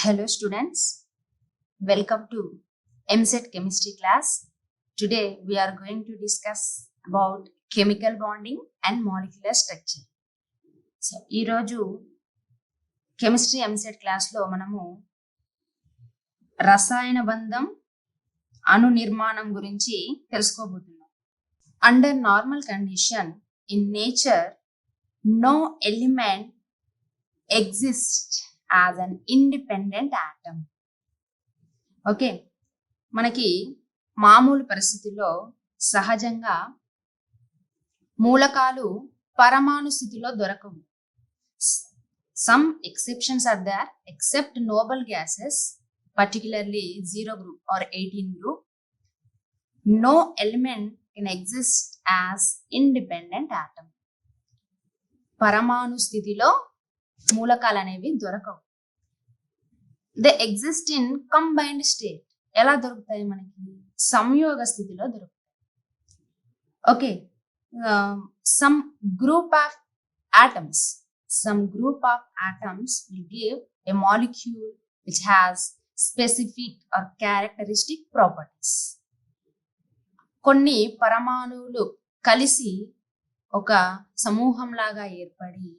Hello students, welcome to Eamcet chemistry class. Today we are going to discuss about chemical bonding and molecular structure. So ee roju chemistry Eamcet class lo manamu rasayana bandham anu nirmanam gurinchi telusukobothunam. Under normal condition in nature, no element exists as an independent atom. Okay, మనకి మామూలు పరిస్థితుల్లో సహజంగా మూలకాలు పరమాణు స్థితిలో దొరకవు. Some exceptions are there except noble gases, particularly 0 group or 18 group. No element can exist as independent atom. పరమాణు స్థితిలో మూలకాలు అనేవి దొరకవు. They exist in combined state. ఎలా దొరుకుతాయి? మనకి సంయోగ స్థితిలో దొరుకుతాయి. Okay, some group of atoms will give a molecule which has specific or characteristic properties. కొన్ని పరమాణువులు కలిసి ఒక సమూహం లాగా ఏర్పడి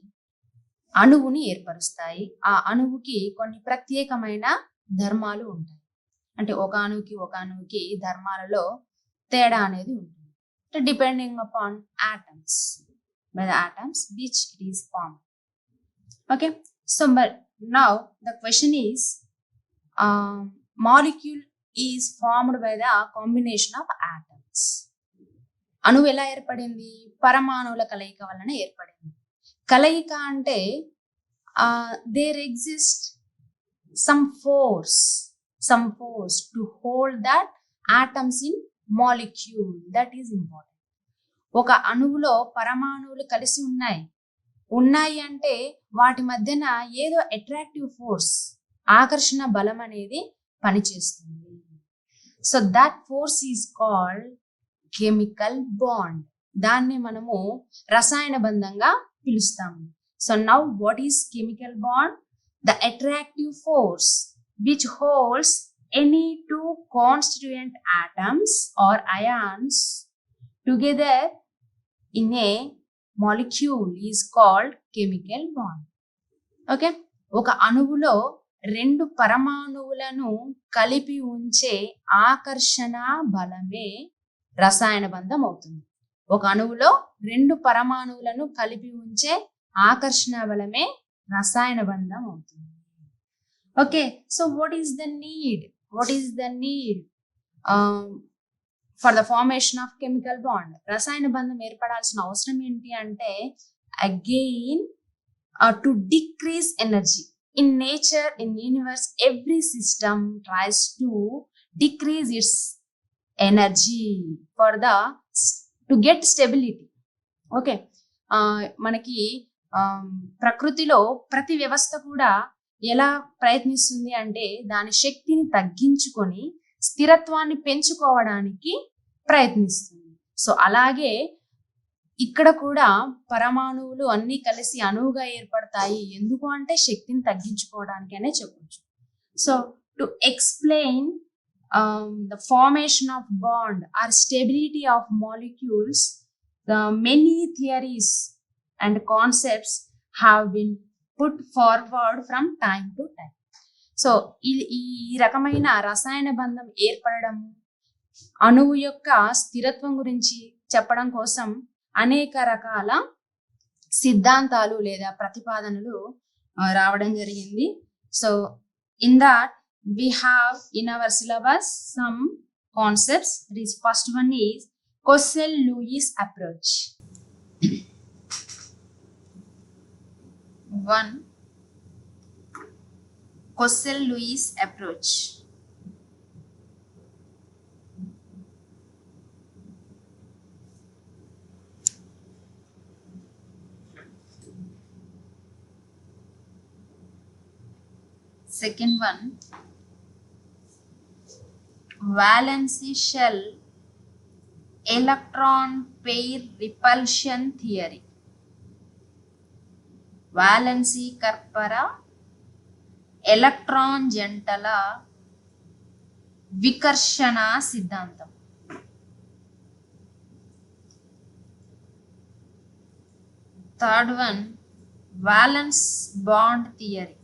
అణువుని ఏర్పరుస్తాయి. ఆ అణువుకి కొన్ని ప్రత్యేకమైన ధర్మాలు ఉంటాయి. అంటే ఒక అణువుకి ధర్మాలలో తేడా అనేది ఉంటుంది. Depending upon atoms, by the atoms which it is form. Okay, so but now the question is molecule is formed by the combination of atoms. అణువు ఎలా ఏర్పడింది? పరమాణువుల కలయిక వలన ఏర్పడింది. కలయిక అంటే there exist some force to hold that atoms in molecule. That is important. ఒక అణువులో పరమాణువులు కలిసి ఉన్నాయి అంటే వాటి మధ్యన ఏదో అట్రాక్టివ్ ఫోర్స్, ఆకర్షణ బలం అనేది పనిచేస్తుంది. So that force is called chemical bond. దాన్ని మనము రసాయన బంధంగా పిలుస్తాము. So now what is chemical bond? The attractive force which holds any two constituent atoms are ions together in a molecule is called chemical bond. Okay, ఒక అణువులో రెండు పరమాణువులను కలిపి ఉంచే ఆకర్షణ బలమే రసాయన బంధం అవుతుంది. ఒక అణువులో రెండు పరమాణువులను కలిపి ఉంచే ఆకర్షణ బలమే రసాయన బంధం అవుతుంది. Okay, so what is the need for the formation of chemical bond? రసాయన బంధం ఏర్పడాల్సిన అవసరం ఏంటి అంటే, again to decrease energy. In nature, in universe, every system tries to decrease its energy for the to get stability. Okay, మనకి ప్రకృతిలో ప్రతి వ్యవస్థ కూడా ఎలా ప్రయత్నిస్తుంది అంటే దాని శక్తిని తగ్గించుకొని స్థిరత్వాన్ని పెంచుకోవడానికి ప్రయత్నిస్తుంది. సో అలాగే ఇక్కడ కూడా పరమాణువులు అన్ని కలిసి అణువుగా ఏర్పడతాయి. ఎందుకు అంటే శక్తిని తగ్గించుకోవడానికి అనే చెప్పొచ్చు. So to explain the formation of bond or stability of molecules, the many theories and concepts have been put forward from time to time. So ఈ రకమైన రసాయన బంధం ఏర్పడడం, అణువు యొక్క స్థిరత్వం గురించి చెప్పడం కోసం అనేక రకాల సిద్ధాంతాలు లేదా ప్రతిపాదనలు రావడం జరిగింది. So in that we have in our syllabus some concepts. This first one is Cossel-Lewis approach. One, Cossel-Lewis approach. Second one, valency shell electron pair repulsion theory. Valency Karpara electron జంటల వికర్షణ సిద్ధాంతం. Third one valence bond theory,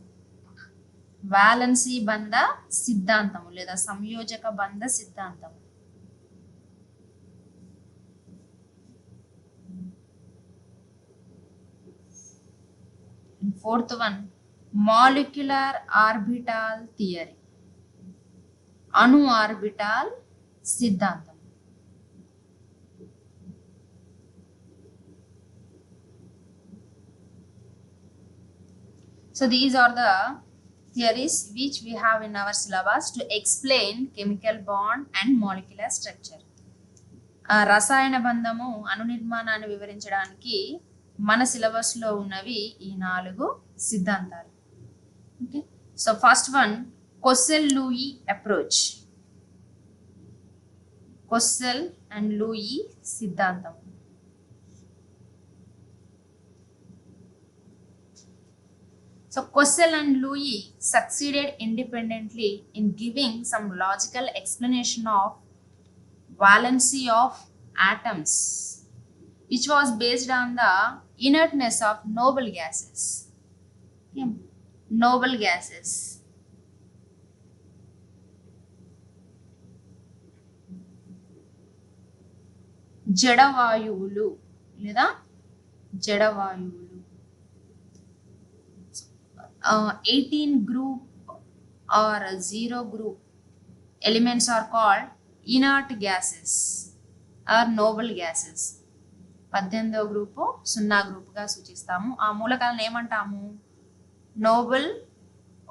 valency బంధ సిద్ధాంతము లేదా సంయోజక బంధ సిద్ధాంతం. Fourth one molecular orbital theory, అణు ఆర్బిటాల్ సిద్ధాంతం. So these are the theories which we have in our syllabus to explain chemical bond and molecular structure. రసాయన బంధము అణు నిర్మాణాన్ని వివరించడానికి మన సిలబస్ లో ఉన్నవి ఈ 4 సిద్ధాంతాలు. Okay, so first one Kossel Lewis approach, Kossel and Lewis సిద్ధాంతం. So Kossel and Louis succeeded independently in giving some logical explanation of valency of atoms, which was based on the inertness of noble gases. Okay. Noble gases. జడవాయువులు లేదా జడవాయువులు. 18 group or 0 group elements are called inert gases or noble gases. 18వ group 0 గ్రూపుగా సూచిస్తాము. ఆ మూలకాలను ఏమంటాము? Nobel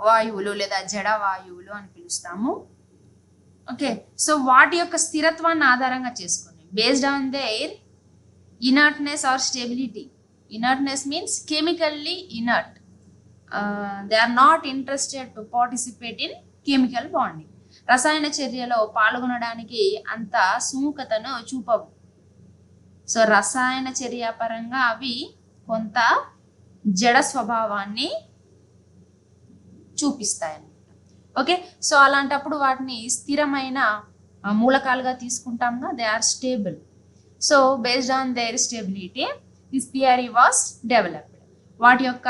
వాయువులు లేదా జడ వాయువులు అని పిలుస్తాము. ఓకే, సో వాటి యొక్క స్థిరత్వాన్ని ఆధారంగా చేసుకొని based on their inertness or stability. Inertness means chemically inert. They are not interested to participate in chemical bonding. రసాయన చర్యలో పాల్గొనడానికి అంత సుముఖతను చూపవు. సో రసాయన చర్య పరంగా అవి కొంత జడ స్వభావాన్ని చూపిస్తాయి అన్నమాట. ఓకే, సో అలాంటప్పుడు వాటిని స్థిరమైన మూలకాలుగా తీసుకుంటాంగా. They are stable. So based on their stability this theory was developed. వాటి యొక్క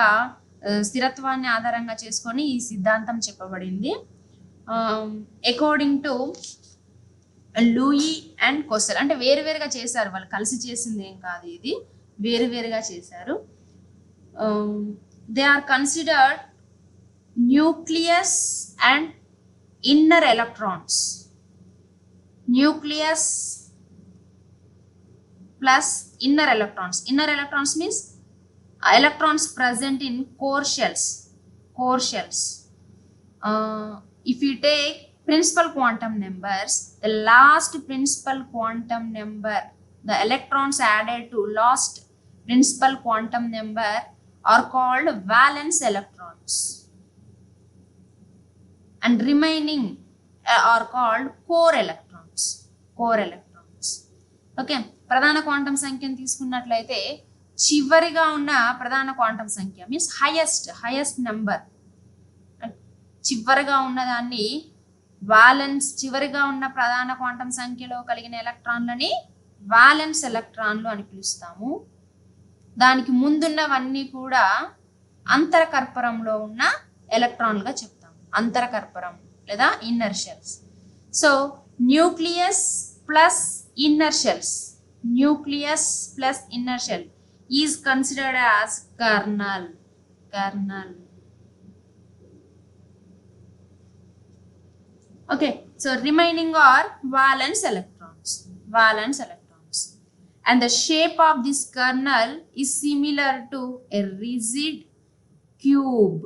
స్థిరత్వాన్ని ఆధారంగా చేసుకొని ఈ సిద్ధాంతం చెప్పబడింది. According to Lewis and Kossel, అంటే వేరువేరుగా చేశారు వాళ్ళు, కలిసి చేసింది ఏం కాదు, ఇది వేరువేరుగా చేశారు. They are considered nucleus and inner electrons. Nucleus plus inner electrons. Inner electrons means electrons present in core shells. If you take principal quantum numbers, the last principal quantum number, the electrons added to last principal quantum number are called valence electrons, and remaining are called core electrons. Okay, ప్రధాన quantum సంఖ్యను తీసుకున్నట్లయితే చివరిగా ఉన్న ప్రధాన quantum సంఖ్య means highest number, చివరిగా ఉన్నదాన్ని valence, చివరిగా ఉన్న ప్రధాన క్వాంటం సంఖ్యలో కలిగిన ఎలక్ట్రాన్లని వాలెన్స్ ఎలక్ట్రాన్లు అని పిలుస్తాము. దానికి ముందున్నవన్నీ కూడా అంతరకర్పరంలో ఉన్న ఎలక్ట్రాన్లుగా చెప్తాము. అంతరకర్పరం లేదా inner shells. So nucleus plus inner shells, nucleus plus inner shell is considered as kernel. Okay, so remaining are valence electrons. And the shape of this kernel is similar to a rigid cube.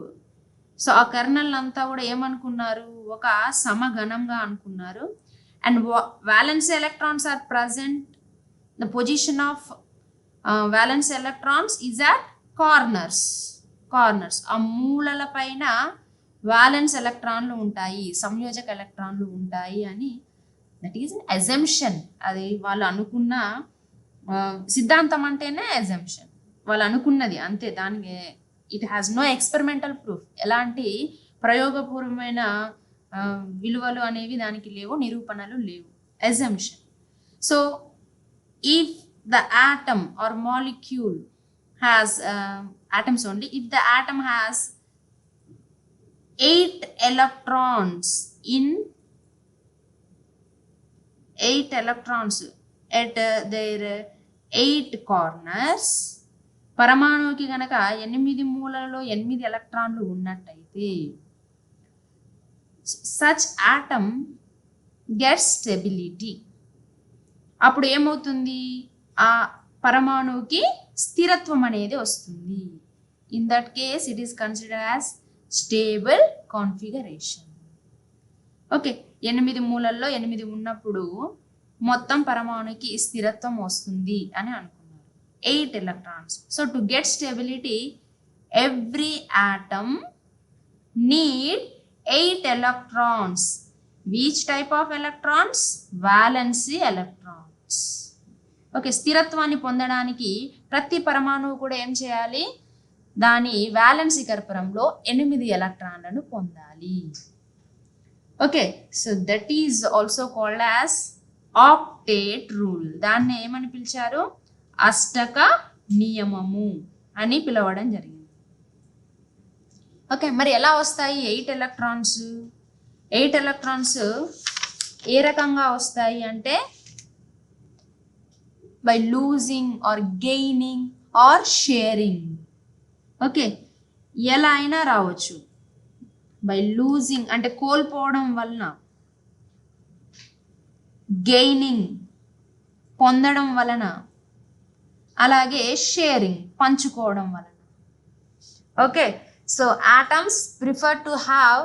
So ఆ kernel అంతా కూడా ఏమనుకున్నారు, ఒక సమఘనంగా అనుకున్నారు. And valence electrons are present, the position of valence electrons is at corners. ఆ మూలల పైన valence ఎలక్ట్రాన్లు ఉంటాయి, సంయోజక ఎలక్ట్రాన్లు ఉంటాయి అని, దట్ ఈస్ అజంప్షన్. అది వాళ్ళు అనుకున్న సిద్ధాంతం అంటేనే అజంప్షన్, వాళ్ళు అనుకున్నది అంతే. దానికి it has no experimental proof, ఎలాంటి ప్రయోగపూర్వమైన విలువలు అనేవి దానికి లేవు, నిరూపణలు లేవు. Assumption. So if the atom or molecule has atoms only, if the atom has 8 electrons at their 8 corners, పరమాణువుకి గనక 8 మూలలలో 8 ఎలక్ట్రాన్లు ఉన్నట్టయితే such atom gets stability. అప్పుడు ఏమవుతుంది, ఆ పరమాణువుకి స్థిరత్వం అనేది వస్తుంది. In that case it is considered as stable configuration. Okay, 8 మూలల్లో 8 ఉన్నప్పుడు మొత్తం పరమాణువుకి స్థిరత్వం వస్తుంది అని అనుకున్నారు. 8 electrons. So to get stability every atom need 8 electrons. Which type of electrons? Valency electrons. Okay, స్థిరత్వాన్ని పొందడానికి ప్రతి పరమాణువు కూడా ఏం చేయాలి, దాని వ్యాలెన్సీ గర్భరంలో 8 ఎలక్ట్రాన్లను పొందాలి. Okay, so that is also called as octet rule. దాన్ని ఏమని పిలిచారు, అష్టక నియమము అని పిలవడం జరిగింది. ఓకే, మరి ఎలా వస్తాయి 8 ఎలక్ట్రాన్స్? 8 ఎలక్ట్రాన్స్ ఏ రకంగా వస్తాయి అంటే by losing or gaining or sharing. Okay, ఎలా అయినా రావచ్చు. బై లూజింగ్ అంటే కోల్పోవడం వలన, గెయినింగ్ పొందడం వలన, అలాగే షేరింగ్ పంచుకోవడం వలన. Okay, so atoms prefer to have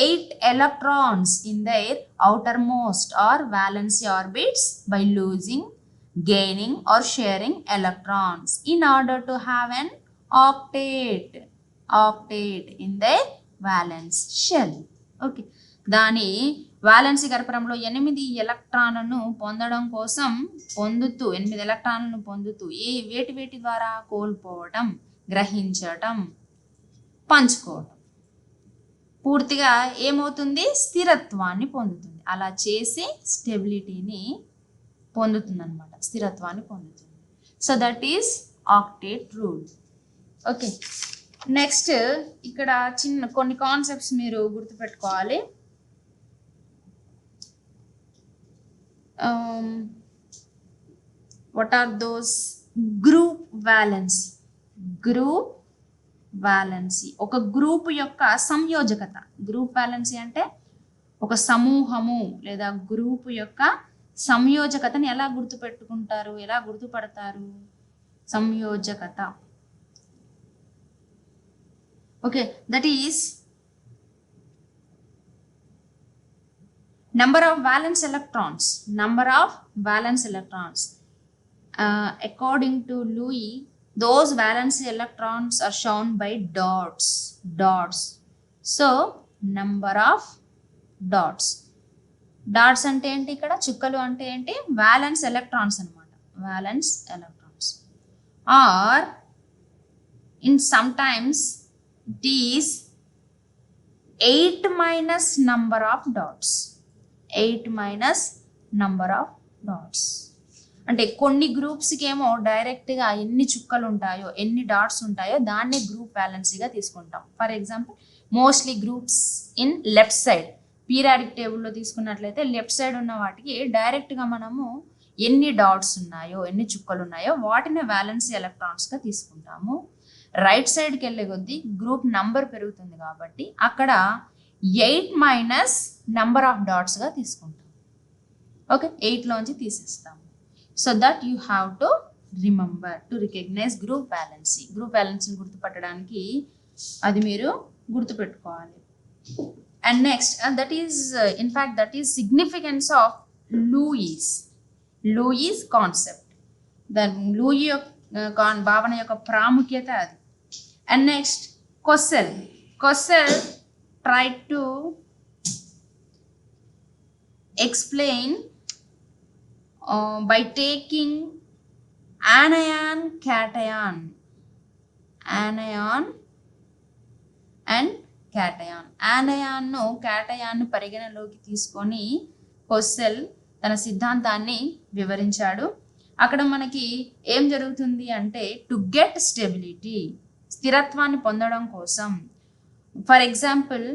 8 electrons in their outermost or valency orbits by losing, gaining or sharing electrons in order to have an octet in their valence shell. Okay, దాని valency గర్భరంలో 8 ఎలక్ట్రాన్లను పొందడం కోసం 8 ఎలక్ట్రాన్లను పొందుతూ వేటి ద్వారా కోల్పోవడం, గ్రహించటం, పంచుకోవటం, పూర్తిగా ఏమవుతుంది, స్థిరత్వాన్ని పొందుతుంది. అలా చేసి స్టెబిలిటీని పొందుతుంది అనమాట, స్థిరత్వాన్ని పొందుతుంది. So that is octet rule. Okay, next ఇక్కడ కొన్ని కాన్సెప్ట్స్ మీరు గుర్తుపెట్టుకోవాలి. What are those? Group valency. Group valency ఒక గ్రూప్ యొక్క సంయోజకత. గ్రూప్ వ్యాలెన్సీ అంటే ఒక సమూహము లేదా గ్రూప్ యొక్క సంయోజకతని ఎలా గుర్తుపెట్టుకుంటారు, ఎలా గుర్తుపడతారు? సంయోజకత. Okay, that is number of valence electrons. According to Louis, those valence electrons are shown by dots. So number of dots అంటే ఏంటి, ఇక్కడ చుక్కలు అంటే ఏంటి, valence electrons అన్నమాట. valence electrons or in sometimes it is 8 minus number of dots. 8 minus number of dots అంటే కొన్ని గ్రూప్స్కి ఏమో డైరెక్ట్గా ఎన్ని చుక్కలు ఉంటాయో, ఎన్ని డాట్స్ ఉంటాయో దాన్నే గ్రూప్ వ్యాలెన్సీగా తీసుకుంటాం. For example mostly groups in left side periodic టేబుల్లో తీసుకున్నట్లయితే లెఫ్ట్ సైడ్ ఉన్న వాటికి డైరెక్ట్గా మనము ఎన్ని డాట్స్ ఉన్నాయో, ఎన్ని చుక్కలు ఉన్నాయో వాటిని వ్యాలెన్సీ ఎలక్ట్రాన్స్గా తీసుకుంటాము. రైట్ సైడ్కి వెళ్ళే కొద్దీ గ్రూప్ నంబర్ పెరుగుతుంది కాబట్టి అక్కడ 8 మైనస్ నంబర్ ఆఫ్ డాట్స్గా తీసుకుంటాం. ఓకే, 8లోంచి తీసేస్తాము. So that you have to remember to recognize group valency. Group వ్యాలెన్సీని గుర్తుపట్టడానికి అది మీరు గుర్తుపెట్టుకోవాలి. And next that is in fact that is significance of Lewis concept. Lewis భావన యొక్క ప్రాముఖ్యత అది. And next Kossel tried to explain by taking anion and cation. యానయాన్ను క్యాటయాన్ను పరిగణలోకి తీసుకొని హొస్సెల్ తన సిద్ధాంతాన్ని వివరించాడు. అక్కడ మనకి ఏం జరుగుతుంది అంటే టు గెట్ స్టెబిలిటీ, స్థిరత్వాన్ని పొందడం కోసం, ఫర్ ఎగ్జాంపుల్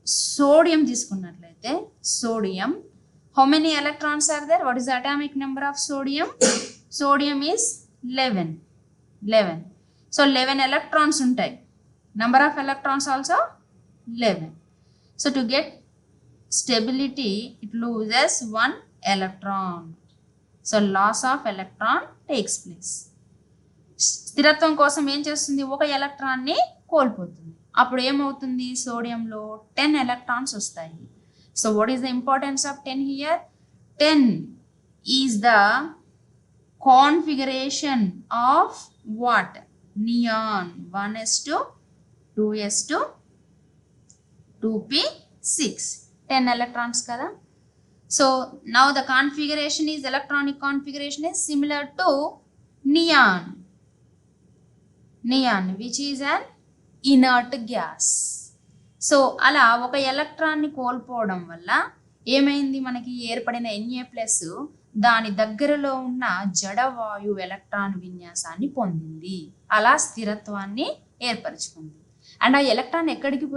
సోడియం తీసుకున్నట్లయితే sodium, how many electrons are there, what is the atomic number of sodium? Sodium is 11. So 11 electrons ఉంటాయి. Number of electrons also 11. So to get stability it loses one electron, so loss of electron takes place. స్థిరత్వం కోసం ఏం చేస్తుంది, ఒక ఎలక్ట్రాన్ని కోల్పోతుంది. అప్పుడు ఏమవుతుంది, సోడియంలో 10 electrons వస్తాయి. So what is the importance of 10 here? 10 is the configuration of what? Neon. 1s2 2s2 2p6, 10 electrons kada. So now the configuration is, electronic configuration is similar to neon which is an inert gas. So అలా ఒక ఎలక్ట్రాన్ని కోల్పోవడం వల్ల ఏమైంది, మనకి ఏర్పడిన Na+ దాని దగ్గరలో ఉన్న జడవాయు ఎలక్ట్రాన్ విన్యాసాన్ని పొందింది, అలా స్థిరత్వాన్ని ఏర్పరచుకుంది. అండ్ ఆ ఎలక్ట్రాన్ ఎక్కడికి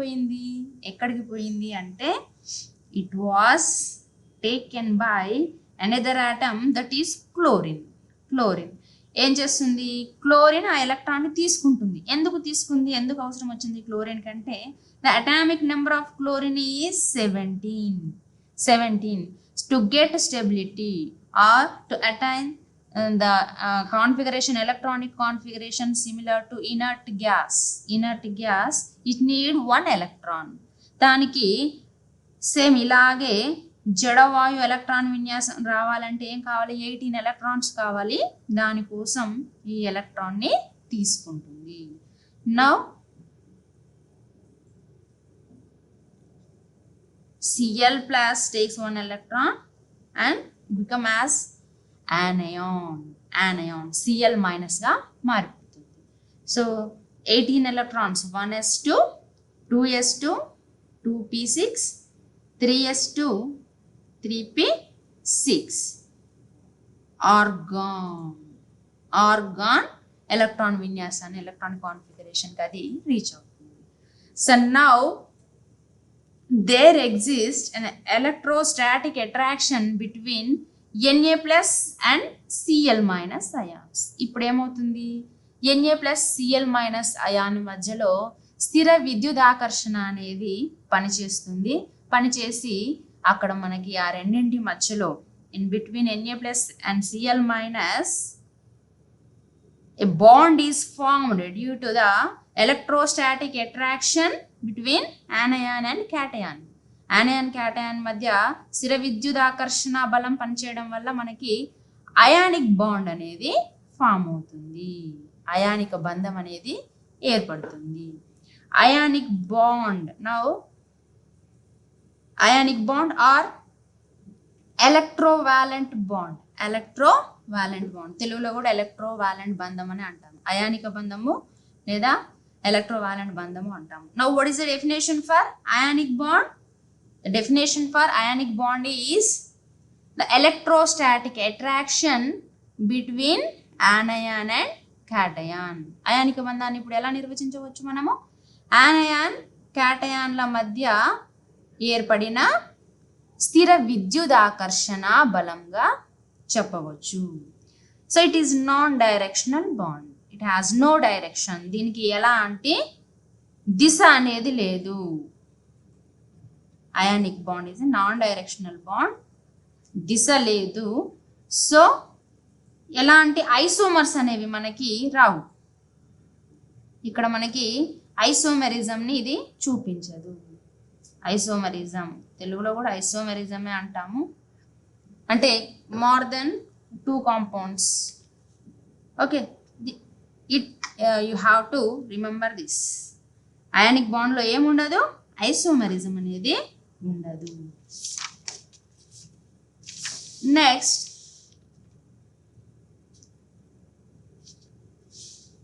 పోయింది అంటే it was taken by another atom, that is chlorine. ఏం చేస్తుంది, క్లోరిన్ ఆ ఎలక్ట్రాన్ని తీసుకుంటుంది. ఎందుకు అవసరం వచ్చింది క్లోరిన్ కంటే? The atomic number of chlorine is 17. To get stability or to attain the configuration, electronic configuration similar to inert gas, it need 1 electron. దానికి same ఇలాగే జడవాయు ఎలక్ట్రాన్ విన్యాసం రావాలంటే ఏం కావాలి, 18 ఎలక్ట్రాన్స్ కావాలి. దానికోసం ఈ ఎలక్ట్రాన్ని తీసుకుంటుంది. Now Cl+ takes 1 electron and become as anion. Cl- గా మారిపోతుంది. So 18 electrons, 1s2 2s2 2p6 3s2 3p6, argon electron విన్యాసాన్ని, ఎలక్ట్రాన్ కాన్ఫిగరేషన్కి అది రీచ్ అవుతుంది. So now there exists an electrostatic attraction between Na+ and Cl- ions. ఇప్పుడు ఏమవుతుంది, Na+ Cl- ion మధ్యలో స్థిర విద్యుదాకర్షణ అనేది పనిచేసి అక్కడ మనకి ఆ రెండింటి మధ్యలో in between Na+ and Cl- a bond is formed due to the electrostatic attraction between anion and cation. anion cation మధ్య స్థిర విద్యుదాకర్షణ బలం పనిచేయడం వల్ల మనకి అయానిక్ బాండ్ అనేది ఫామ్ అవుతుంది, అయానిక బంధం అనేది ఏర్పడుతుంది. Ionic bond or electrovalent bond. తెలుగులో కూడా ఎలక్ట్రోవాలెంట్ బంధం అని అంటాము. అయానిక బంధము లేదా ఎలక్ట్రోవాలెంట్ బంధము అంటాము. Now what is the definition for ionic bond? The definition for ionic bond is the electrostatic attraction between anion and cation. అయానిక బంధాన్ని ఇప్పుడు ఎలా నిర్వచించవచ్చు మనము? anion cationల మధ్య ఏర్పడిన స్థిర విద్యుదాకర్షణ బలంగా చెప్పవచ్చు. So it is non directional bond, it has no direction. దీనికి ఎలాంటి దిశ అనేది లేదు. Ionic bond is non directional bond, దిశ లేదు. సో ఎలాంటి ఐసోమర్స్ అనేవి మనకి రావు. ఇక్కడ మనకి ఐసోమెరిజంని ఇది చూపించదు. ఐసోమెరిజం తెలుగులో కూడా ఐసోమెరిజమే అంటాము, అంటే more than 2 compounds. Okay, you have to remember this. Ionic బాండ్లో ఏముండదు, ఐసోమెరిజం అనేది ఉండదు. Next,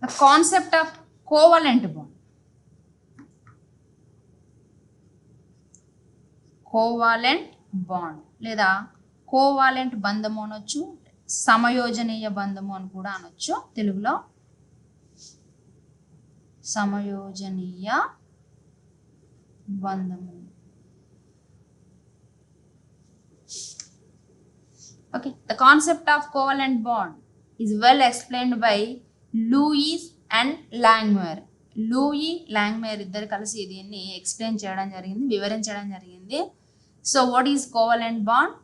the concept of covalent bond. Covalent bond లేదా కోవాలెంట్ బంధము అనొచ్చు, సమయోజనీయ బంధము అని కూడా అనొచ్చు తెలుగులో. సమయోజనీయ బంధము. Okay, the concept of covalent bond is well explained by Louis and Langmuir. Lewis Langmuir ఇద్దరు కలిసి దీన్ని ఎక్స్ప్లెయిన్ చేయడం జరిగింది, వివరించడం జరిగింది. So what is covalent bond?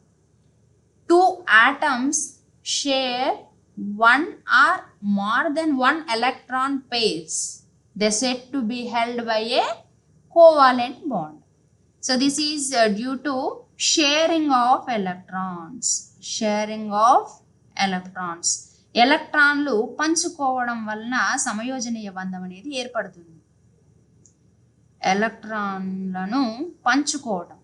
Two atoms share one or more than one electron pairs. They said to be held by a covalent bond. So this is due to sharing of electrons. Sharing of electrons. ఎలక్ట్రాన్లు పంచుకోవడం వలన సమయోజనీయ బంధం అనేది ఏర్పడుతుంది. ఎలక్ట్రాన్లను పంచుకోవడం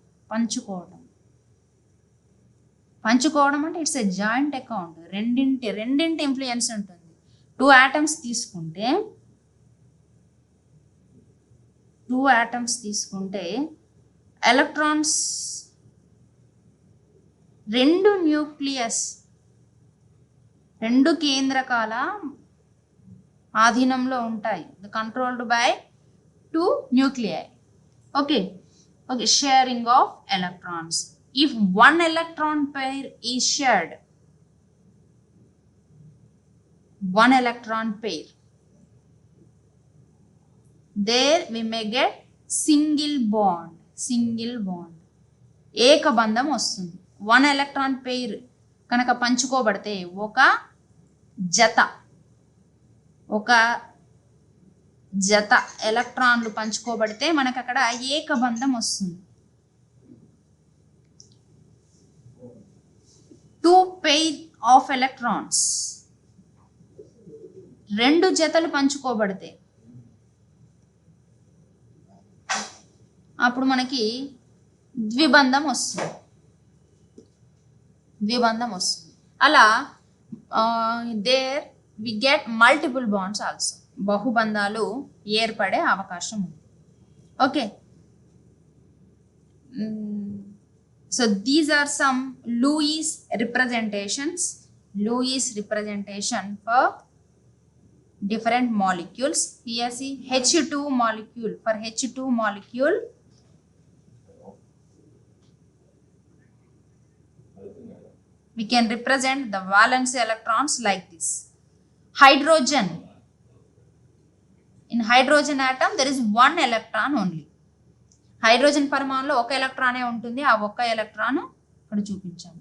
అంటే it's a joint account. రెండింటి ఇన్ఫ్లుయెన్స్ ఉంటుంది. టూ ఆటమ్స్ తీసుకుంటే ఎలక్ట్రాన్స్ రెండు కేంద్రకాల ఆధీనంలో ఉంటాయి. Controlled by two nuclei. Okay, sharing of electrons. If one electron pair is shared, there we may get single bond. ఏక బంధం వస్తుంది. వన్ ఎలక్ట్రాన్ పెయిర్ కనుక పంచుకోబడితే ఒక జత ఎలక్ట్రాన్లు పంచుకోబడితే మనకు అక్కడ ఏక బంధం వస్తుంది. Two pair of electrons, రెండు జతలు పంచుకోబడితే అప్పుడు మనకి ద్విబంధం వస్తుంది. అలా there we get multiple bonds also. బహుబంధాలు ఏర్పడే అవకాశం ఉంది. Okay, so these are some Louis representation for different molecules. Here see H2 molecule. For H2 molecule, we can represent the valence electrons like this. Hydrogen. In hydrogen atom there is one electron only. Hydrogen పరమాణులో ఒక ఎలక్ట్రానే ఉంటుంది. ఆ ఒక్క electron ఇక్కడ చూపించాము.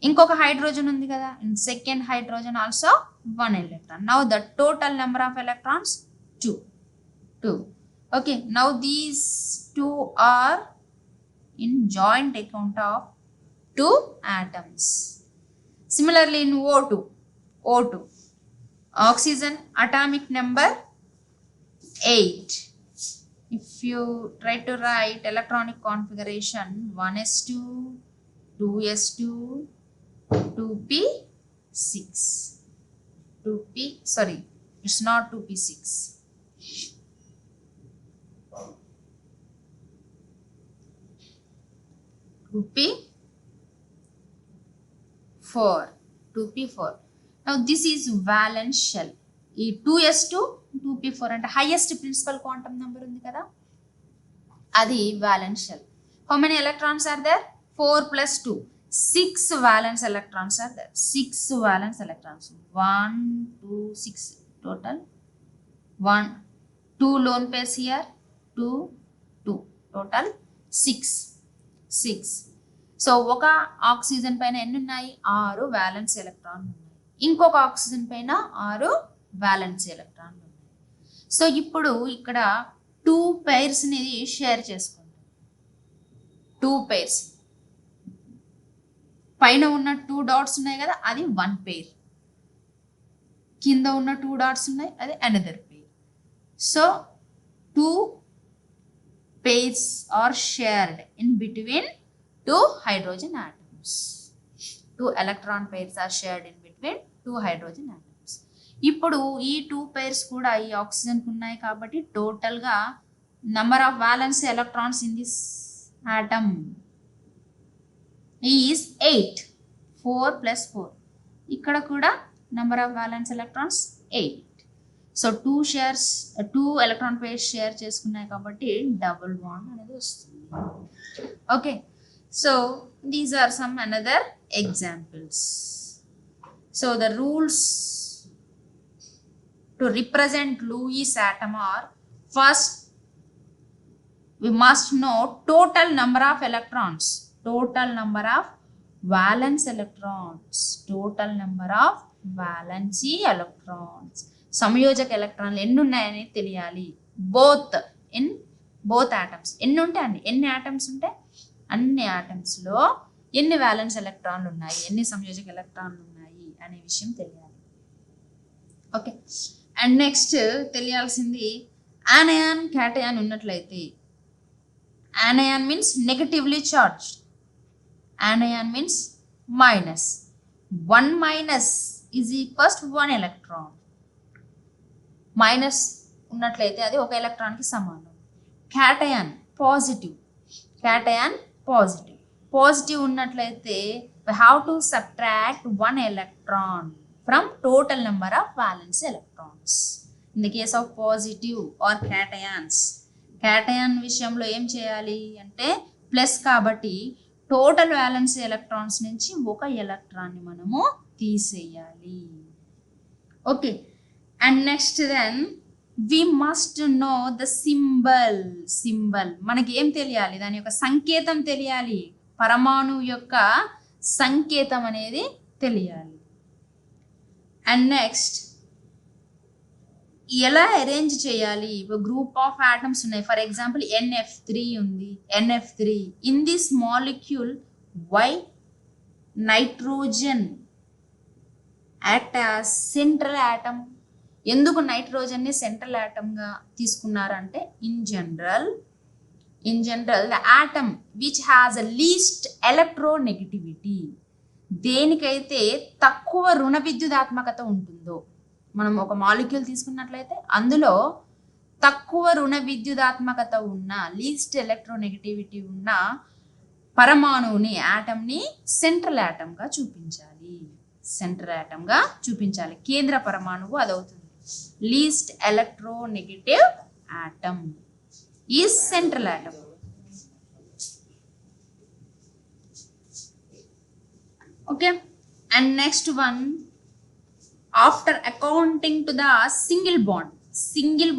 ఇంకొక hydrogen ఉంది కదా, in second hydrogen also one electron. Now the total number of electrons 2. Okay, now these 2 are in joint account of 2 atoms. Similarly in O2, oxygen atomic number 8. If you try to write electronic configuration 1s2, 2s2, 2p6. It's not 2p6. 2p4. Now this is valence shell. ఈ 2s2 2p4 అంటే highest principal quantum number ఉంది కదా, అది valence shell. How many electrons are there? 4 plus 2, 6 valence electrons are there. 6 valence electrons. 1 2 6 total. 1 2 lone pairs here, 2 2 total 6. So ఒక oxygen పైన ఎన్ని ఉన్నాయి? 6 valence ఎలక్ట్రాన్లు ఉన్నాయి. ఇంకొక ఆక్సిజన్ పైన 6 valence ఎలక్ట్రాన్లు ఉన్నాయి. సో ఇప్పుడు ఇక్కడ 2 pairs ని షేర్ చేసుకుంటాం. 2 pairs పైన ఉన్న 2 dots ఉన్నాయి కదా, అది 1 pair. కింద ఉన్న 2 dots ఉన్నాయి, అది another pair. So 2 pairs are shared in between 2 hydrogen atoms. 2 electron pairs are shared in between 2 hydrogen atoms. ఇప్పుడు ఈ 2 pairs కూడా ఈ ఆక్సిజన్ కు ఉన్నాయి కాబట్టి టోటల్ గా number of valence electrons in this atom is 8. 4 + 4. ఇక్కడ కూడా number of valence electrons 8. So 2 electron pairs share చేసుకున్నాయి కాబట్టి డబుల్ బాండ్ అనేది వస్తుంది. Okay, so these are some another examples. So the rules to represent Lewis atom are: first we must know total number of electrons, total number of valence electrons, total number of valency electrons. సంయోజక ఎలక్ట్రాన్లు ఎన్ని ఉన్నాయని తెలియాలి. In both atoms ఎన్ని ఉంటే అన్ని, ఎన్ని atoms ఉంటే అన్ని ఆటమ్స్లో ఎన్ని వ్యాలెన్స్ ఎలక్ట్రాన్లు ఉన్నాయి, ఎన్ని సంయోజక ఎలక్ట్రాన్లు ఉన్నాయి అనే విషయం తెలియాలి. ఓకే, అండ్ నెక్స్ట్ తెలియాల్సింది ఆనయాన్ క్యాటయాన్ ఉన్నట్లయితే, anion means negatively charged, anion means minus, 1 minus is equals to 1 electron, minus ఉన్నట్లయితే అది ఒక ఎలక్ట్రాన్కి సమానం. Cation positive, cation positive, positive ఉన్నట్లయితే we have to subtract 1 electron from total number of valence electrons. In the case of positive or cations, cation విషయంలో ఏం చేయాలి అంటే plus కాబట్టి టోటల్ వ్యాలెన్స్ ఎలక్ట్రాన్స్ నుంచి ఒక ఎలక్ట్రాన్ని మనము తీసేయాలి. Okay, and next then we must know the symbol మనకి ఏం తెలియాలి, దాని యొక్క సంకేతం తెలియాలి, పరమాణువు యొక్క సంకేతం అనేది తెలియాలి. అండ్ నెక్స్ట్ ఎలా అరేంజ్ చేయాలి, గ్రూప్ ఆఫ్ ఆటమ్స్ ఉన్నాయి, ఫర్ ఎగ్జాంపుల్ NF3 ఉంది, NF3 in this molecule why nitrogen act as central atom. ఎందుకు నైట్రోజన్ని సెంట్రల్ ఆటమ్గా తీసుకున్నారంటే in general the atom which has a least electronegativity, దేనికైతే తక్కువ రుణ విద్యుదాత్మకత ఉంటుందో, మనం ఒక మాలిక్యూల్ తీసుకున్నట్లయితే అందులో తక్కువ రుణ విద్యుదాత్మకత ఉన్న, లీస్ట్ ఎలక్ట్రోనెగటివిటీ ఉన్న పరమాణువుని, ఆటమ్ని సెంట్రల్ ఆటమ్గా చూపించాలి, సెంట్రల్ ఆటమ్గా చూపించాలి. కేంద్ర పరమాణువు అదవుతుంది. Least electronegative atom is central atom. Okay, and next one, after accounting to the single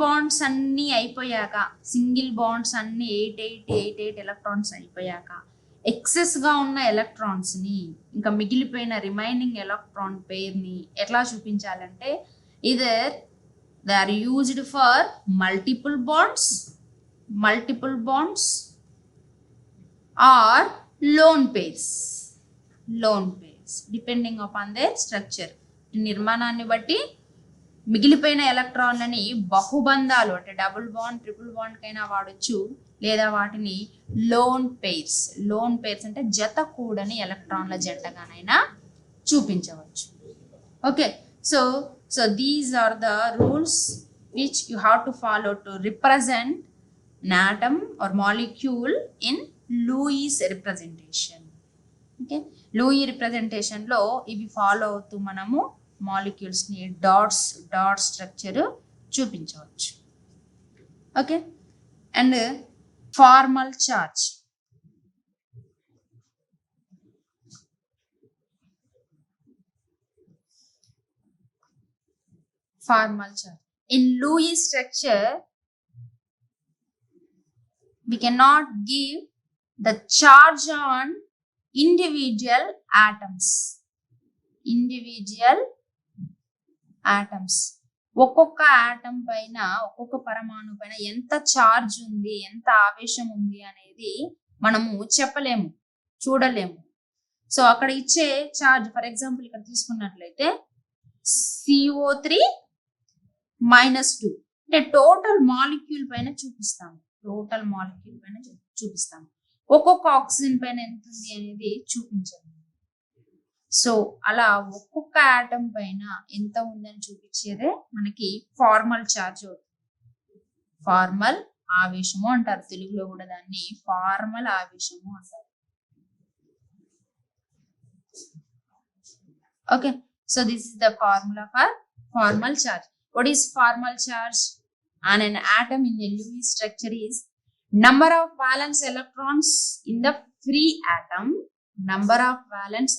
bonds అన్నీ అయిపోయాక, సింగిల్ బాండ్స్ అన్ని 8 ఎలక్ట్రాన్స్ అయిపోయాక ఎక్సెస్గా ఉన్న ఎలక్ట్రాన్స్ని, ఇంకా మిగిలిపోయిన రిమైనింగ్ ఎలక్ట్రాన్ పేర్ని ఎట్లా చూపించాలంటే either they are used for multiple bonds or lone pairs depending upon their structure. నిర్మాణాన్ని బట్టి మిగిలిపోయిన ఎలక్ట్రాన్లని బహుబంధాలు అంటే డబుల్ బాండ్, ట్రిపుల్ బాండ్ కైనా వాడచ్చు, లేదా వాటిని లోన్ పేర్స్ అంటే జత కూడని ఎలక్ట్రాన్ల జంటగానైనా చూపించవచ్చు. Okay, so these are the rules which you have to follow to represent an atom or molecule in Lewis representation. Okay, Lewis representation లో ఇవి ఫాలో అవుతూ మనము మాలిక్యూల్స్ ని డాట్ స్ట్రక్చర్ చూపించవచ్చు. Okay, and formal charge. In Lewis structure we cannot give the charge on individual atoms. ఒక్కొక్క atom పైన, ఒక్కొక్క పరమాణు పైన ఎంత చార్జ్ ఉంది, ఎంత ఆవేశం ఉంది అనేది మనము చెప్పలేము, చూడలేము. సో అక్కడ ఇచ్చే చార్జ్, ఫర్ ఎగ్జాంపుల్ ఇక్కడ తీసుకున్నట్లయితే CO3 -2 అంటే టోటల్ మాలిక్యూల్ పైన చూపిస్తాము, ఒక్కొక్క ఆక్సిజన్ పైన ఎంత ఉంది అనేది చూపించాలి. సో అలా ఒక్కొక్క ఆటం పైన ఎంత ఉందని చూపించేదే మనకి ఫార్మల్ చార్జ్ అవుతుంది. ఫార్మల్ ఆవేశము అంటారు, తెలుగులో కూడా దాన్ని ఫార్మల్ ఆవేశము అంటారు. Okay, so this is the formula for formal charge. What is formal charge? On an atom in a Lewis structure is number of valence electrons in the free atom, number of valence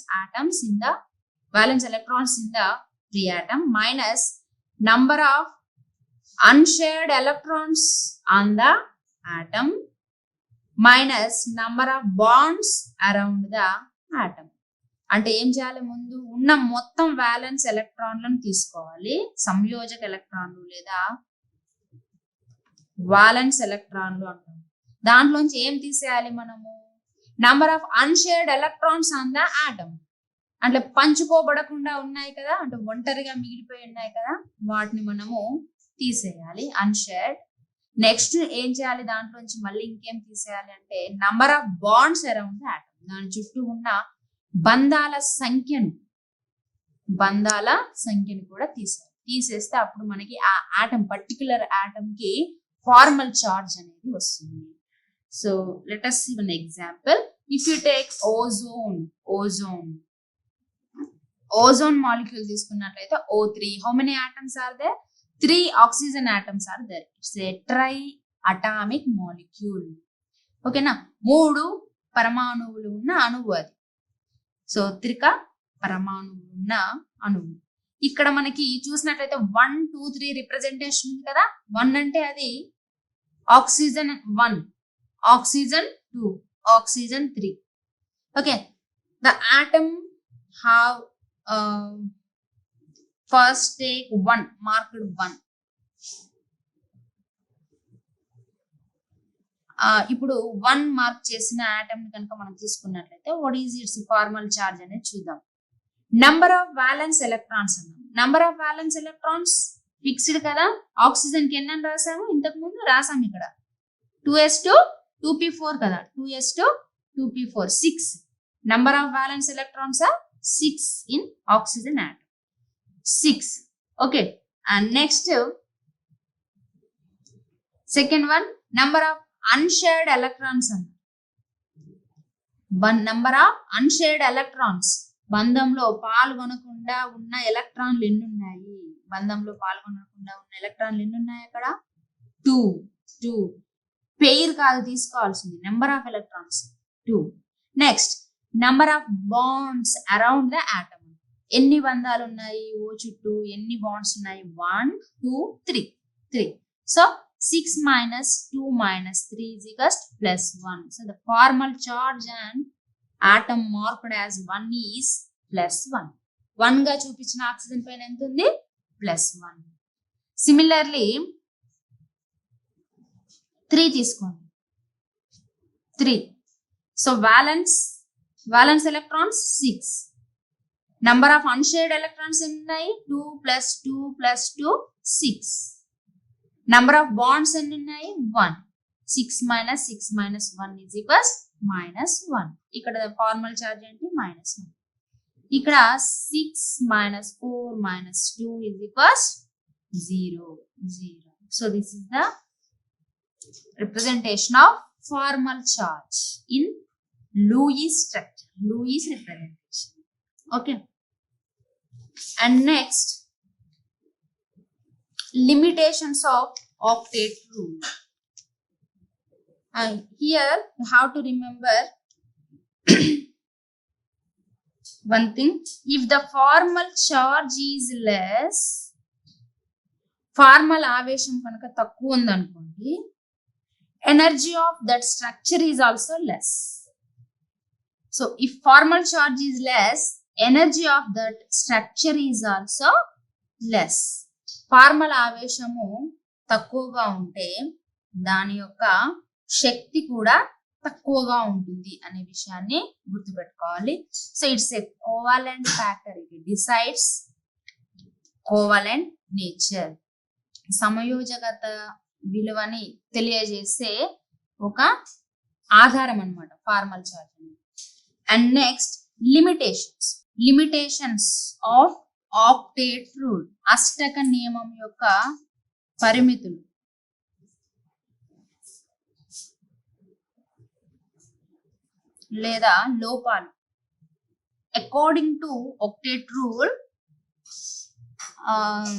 electrons in the free atom minus number of unshared electrons on the atom minus number of bonds around the atom. అంటే ఏం చేయాలి, ముందు ఉన్న మొత్తం violence ఎలక్ట్రాన్లను తీసుకోవాలి, సంయోజక ఎలక్ట్రాన్లు లేదా వాలెన్స్ ఎలక్ట్రాన్లు అంటాం. దాంట్లోంచి ఏం తీసేయాలి మనము, number of unshared electrons on the atom, అంటే పంచుకోబడకుండా ఉన్నాయి కదా, అంటే ఒంటరిగా మిగిలిపోయి ఉన్నాయి కదా, వాటిని మనము తీసేయాలి అన్షేర్డ్. నెక్స్ట్ ఏం చేయాలి, దాంట్లోంచి మళ్ళీ ఇంకేం తీసేయాలి అంటే number of wands around the atom, దాని చుట్టూ ఉన్న బంధాల సంఖ్యను కూడా తీసేస్తే అప్పుడు మనకి ఆ ఆటమ్ పర్టికులర్ ఆటమ్ కి ఫార్మల్ చార్జ్ అనేది వస్తుంది. So let us see one example. If you take ozone molecule తీసుకున్నట్లయితే O3, how many atoms are there? 3 oxygen atoms are there. It's a tri-atomic molecule. ఓకేనా, 3 పరమాణువులు ఉన్న అణువు అది. సో త్రిక పరమాణువులు ఉన్న అణువు. ఇక్కడ మనకి చూసినట్లయితే 1, 2, 3 రిప్రజెంటేషన్ ఉంది కదా. 1 అంటే అది oxygen 1, oxygen 2, oxygen 3. Okay, the atom have first take 1 marked 1. ఇప్పుడు 1 మార్క్ చేసిన ఆటమ్ ని కనుక మనం తీసుకున్నట్లయితే what is it's formal charge అనేది చూద్దాం. నంబర్ ఆఫ్ వ్యాలెన్స్ ఎలక్ట్రాన్స్ అన్నాం. Number of valence electrons fixed కదా. ఆక్సిజన్ కి ఎన్ని రాసాము, ఇంతకు ముందు రాసాము ఇక్కడ 2s2 2p4 కదా, 2s2 2p4 6. Number of valence electrons are 6 in oxygen atom, 6. Okay, and next second one number of unshared electrons అన్న. Number of unshared electrons, బంధంలో పాల్గొనకుండా ఉన్న ఎలక్ట్రాన్లు ఎన్ని ఉన్నాయి, బంధంలో పాల్గొనకుండా ఉన్న ఎలక్ట్రాన్లు ఎన్ని ఉన్నాయి అక్కడ 2. పెయిర్ కాదు తీసుకోవాల్సింది, number of electrons 2. Next number of wands around the atom, ఎన్ని బంధాలు ఉన్నాయి ఓ చుట్టూ, ఎన్ని బాండ్స్ ఉన్నాయి 1, 2, 3. So 6 minus 2 minus 3 is equals to plus 1. So the formal charge and atom marked as 1 is plus 1. 1 గా చూపించిన ఆక్సిజన్ పైన ఎంత ఉంది, plus 1. సిమిలర్లీ 3 తీసుకోండి, 3. So valence electrons 6. Number of unshared electrons ఎన్ని ఉన్నాయి 2 plus 2 plus 2 6. Number of wands ఎన్ని ఉన్నాయి 1. 6 minus 6 minus 1 is equals -1. ఇక్కడ ఫార్మల్ చార్జ్ ఏంటి -1. ఇక్కడ 6 minus 4 minus 2 is equals 0. So this is the representation of formal charge in Lewis structure, Lewis representation. Okay, and next limitations of octet rule. Here you have to remember one thing. If the formal charge is less, formal ఆవేశం కనుక తక్కువ ఉంది అనుకోండి, energy of that structure is also less. So if formal charge is less, energy of that structure is also less. Formal ఆవేశము తక్కువగా ఉంటే దాని యొక్క శక్తి కూడా తక్కువగా ఉంటుంది అనే విషయాన్ని గుర్తుపెట్టుకోవాలి. So it's a covalent factor, it decides covalent nature, సమయోజకత విలువని తెలియజేసే ఒక ఆధారం అన్నమాట ఫార్మల్ చార్జ్ అనేది. And next limitations of octet rule, అష్టక నియమం యొక్క పరిమితులు. లేదా లోపాలు. according to octet rule,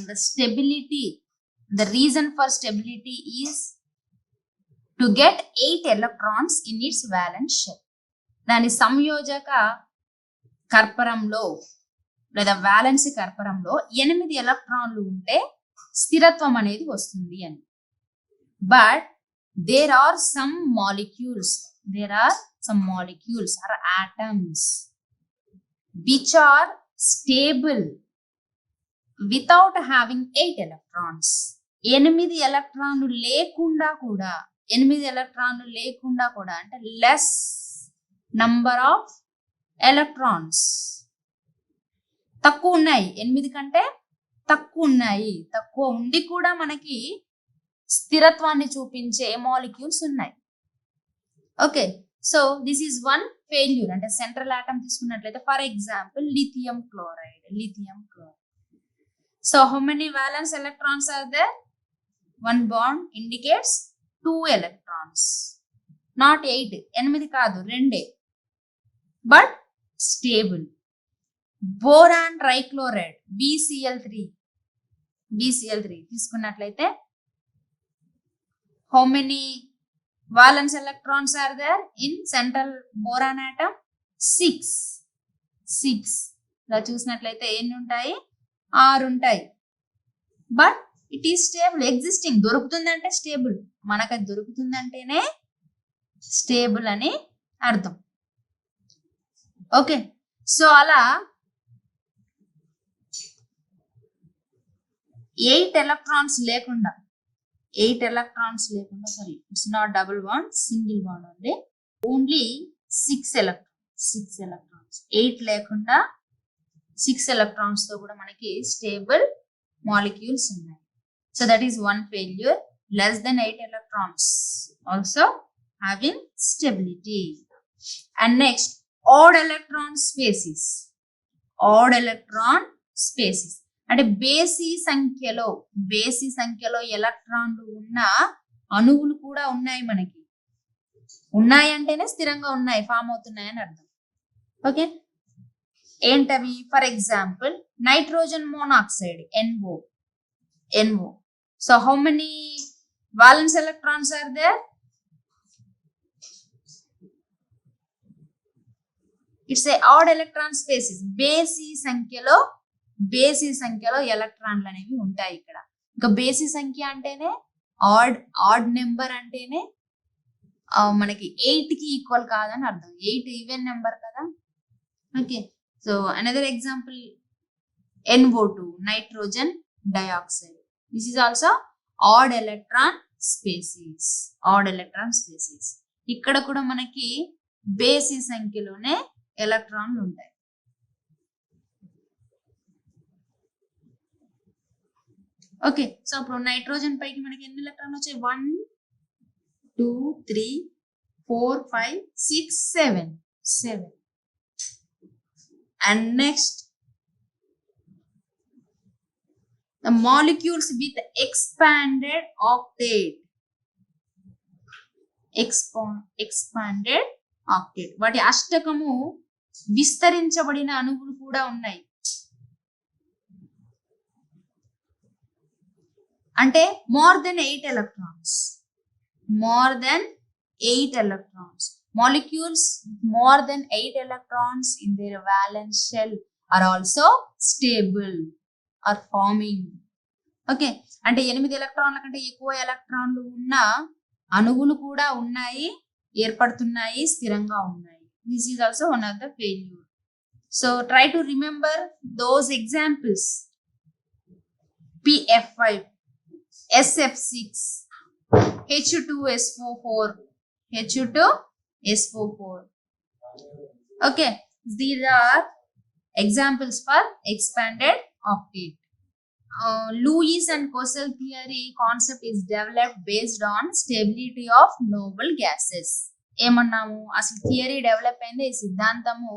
the stability, the reason for stability is to get 8 electrons in its valence shell. దాని సంయోజక కర్పరంలో లేదా వ్యాలెన్సీ కర్పరంలో 8 ఎలక్ట్రాన్లు ఉంటే స్థిరత్వం అనేది వస్తుంది అని. But there are some molecules or atoms which are stable without having 8 electrons. 8 ఎలక్ట్రాన్లు లేకుండా కూడా అంటే లెస్ నంబర్ ఆఫ్ ఎలక్ట్రాన్స్, తక్కువ ఉన్నాయి, 8 కంటే తక్కువ ఉన్నాయి, తక్కువ ఉండి కూడా మనకి స్థిరత్వాన్ని చూపించే మాలిక్యూల్స్ ఉన్నాయి. Okay, so this is one failure. అంటే సెంట్రల్ ఆటమ్ తీసుకున్నట్లయితే for example lithium chloride. So how many valence electrons are there? One bond indicates 2 electrons, not 8. 8 కాదు, 2, but stable. Boron trichloride BCl3 తీసుకున్నట్లయితే how many valence electrons are there in central boron atom? 6. ఇలా చూసినట్లయితే ఎన్ని ఉంటాయి? 6 ఉంటాయి. But it is stable, existing. దొరుకుతుందంటే stable, మనకు అది దొరుకుతుందంటేనే స్టేబుల్ అని అర్థం. ఓకే, సో అలా 8 ఎలక్ట్రాన్స్ లేకుండా, sorry, it's not double bond, single bond only 6 electrons. 8 లేకుండా 6 ఎలక్ట్రాన్స్ తో కూడా మనకి స్టేబుల్ మాలిక్యూల్స్ ఉన్నాయి. So that is one failure. Less than 8 electrons also having stability. And next, odd electron species. అంటే బేసి సంఖ్యలో ఎలక్ట్రాన్లు ఉన్న అణువులు కూడా ఉన్నాయి మనకి. ఉన్నాయి అంటేనే స్థిరంగా ఉన్నాయి, ఫామ్ అవుతున్నాయి అని అర్థం. ఓకే, ఏంటవి? For example nitrogen monoxide NO. So how many valence electrons are there? It's a odd electron species. బేసి సంఖ్యలో ఎలక్ట్రాన్లు అనేవి ఉంటాయి ఇక్కడ. ఇంకా బేసి సంఖ్య అంటేనే ఆడ్ నెంబర్ అంటేనే మనకి 8 కి ఈక్వల్ కాదని అర్థం. 8 ఈవెన్ నెంబర్ కదా. Okay, so another example NO2, nitrogen dioxide. This is also odd electron species. ఇక్కడ కూడా మనకి బేసి సంఖ్యలోనే ఎలక్ట్రాన్లు ఉంటాయి. ఓకే, సో ఇప్పుడు నైట్రోజన్ పైకి మనకి ఎన్ని ఎలక్ట్రాన్లు వచ్చాయి? 1 2 3 4 5 6 7. And next, the molecules with expanded octet. వాటి అష్టకము విస్తరించబడిన అణువులు కూడా ఉన్నాయి. అంటే more than 8 electrons. Molecules with more than 8 electrons in their valence shell are also stable or forming. Okay, అంటే 8 ఎలక్ట్రాన్ల కంటే ఎక్కువ ఎలక్ట్రాన్లు ఉన్న అణువులు కూడా ఉన్నాయి, ఏర్పడుతున్నాయి, స్థిరంగా ఉన్నాయి. This is also one of the failure. So try to remember those examples. PF5, SF6, H2SO4. Okay, these are examples for expanded octet. Lewis and Coastal theory concept is developed based on stability of noble gases. ఏమన్నాము? అసలు theory develop అయింది, ఈ సిద్ధాంతము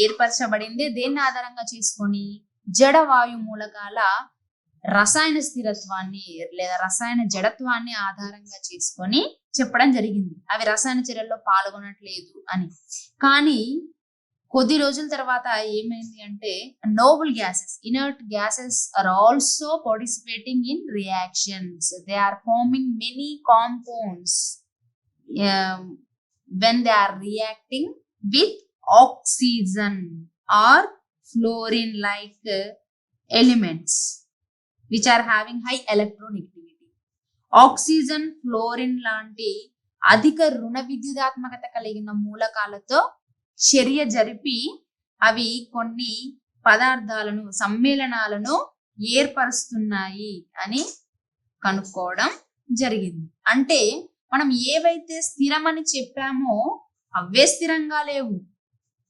ఏర్పరచబడింది దేన్ని ఆధారంగా చేసుకొని? జడ వాయు మూలకాల రసాయన స్థిరత్వాన్ని లేదా రసాయన జడత్వాన్ని ఆధారంగా చేసుకొని చెప్పడం జరిగింది. అవి రసాయన చర్యల్లో పాల్గొనట్లేదు అని. కానీ కొద్ది రోజుల తర్వాత ఏమైంది అంటే noble gases, inert gases are also participating in reactions. They are forming many compounds when they are reacting with oxygen or fluorine like elements which are having high electronegativity. Oxygen, fluorine లాంటి అధిక రుణ విద్యుదాత్మకత కలిగిన మూలకాలతో చర్య జరిపి అవి కొన్ని పదార్థాలను, సమ్మేళనాలను ఏర్పరుస్తున్నాయి అని కనుక్కోవడం జరిగింది. అంటే మనం ఏవైతే స్థిరమని చెప్పామో అవే స్థిరంగా లేవు,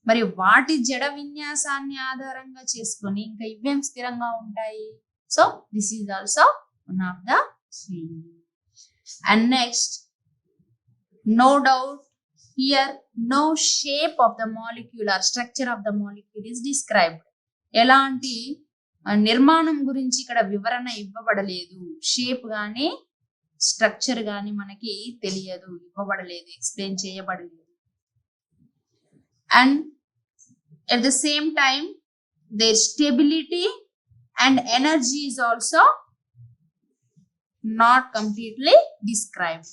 మరి వాటి జడ విన్యాసాన్ని ఆధారంగా చేసుకొని ఇంకా ఇవేం స్థిరంగా ఉంటాయి. So this is also one of the thing. And next, no doubt here no shape of the molecule or structure of the molecule is described. ఎలాంటి నిర్మాణం గురించి ఇక్కడ వివరణ ఇవ్వబడలేదు. షేప్ గానీ స్ట్రక్చర్ గానీ మనకి తెలియదు, ఇవ్వబడలేదు, ఎక్స్ప్లెయిన్ చేయబడలేదు. And at the same time their stability and energy is also not completely described.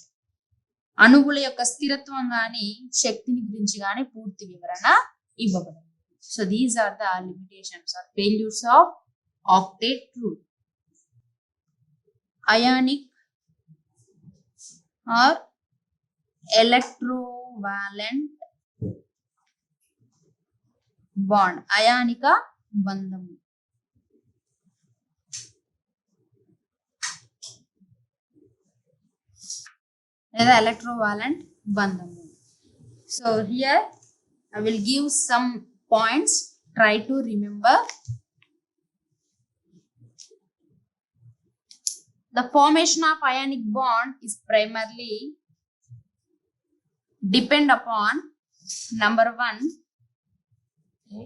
అణువుల యొక్క స్థిరత్వం గాని శక్తిని గురించి గాని పూర్తి వివరణ ఇవ్వబడదు. So these are the limitations or failures of octet rule. Ionic or electrovalent bond, అయానిక బంధము. లేదా ఎలక్ట్రోవాలెంట్ బంధము. So here I will give some points, try to remember. The formation of ionic bond is primarily depend upon number 1,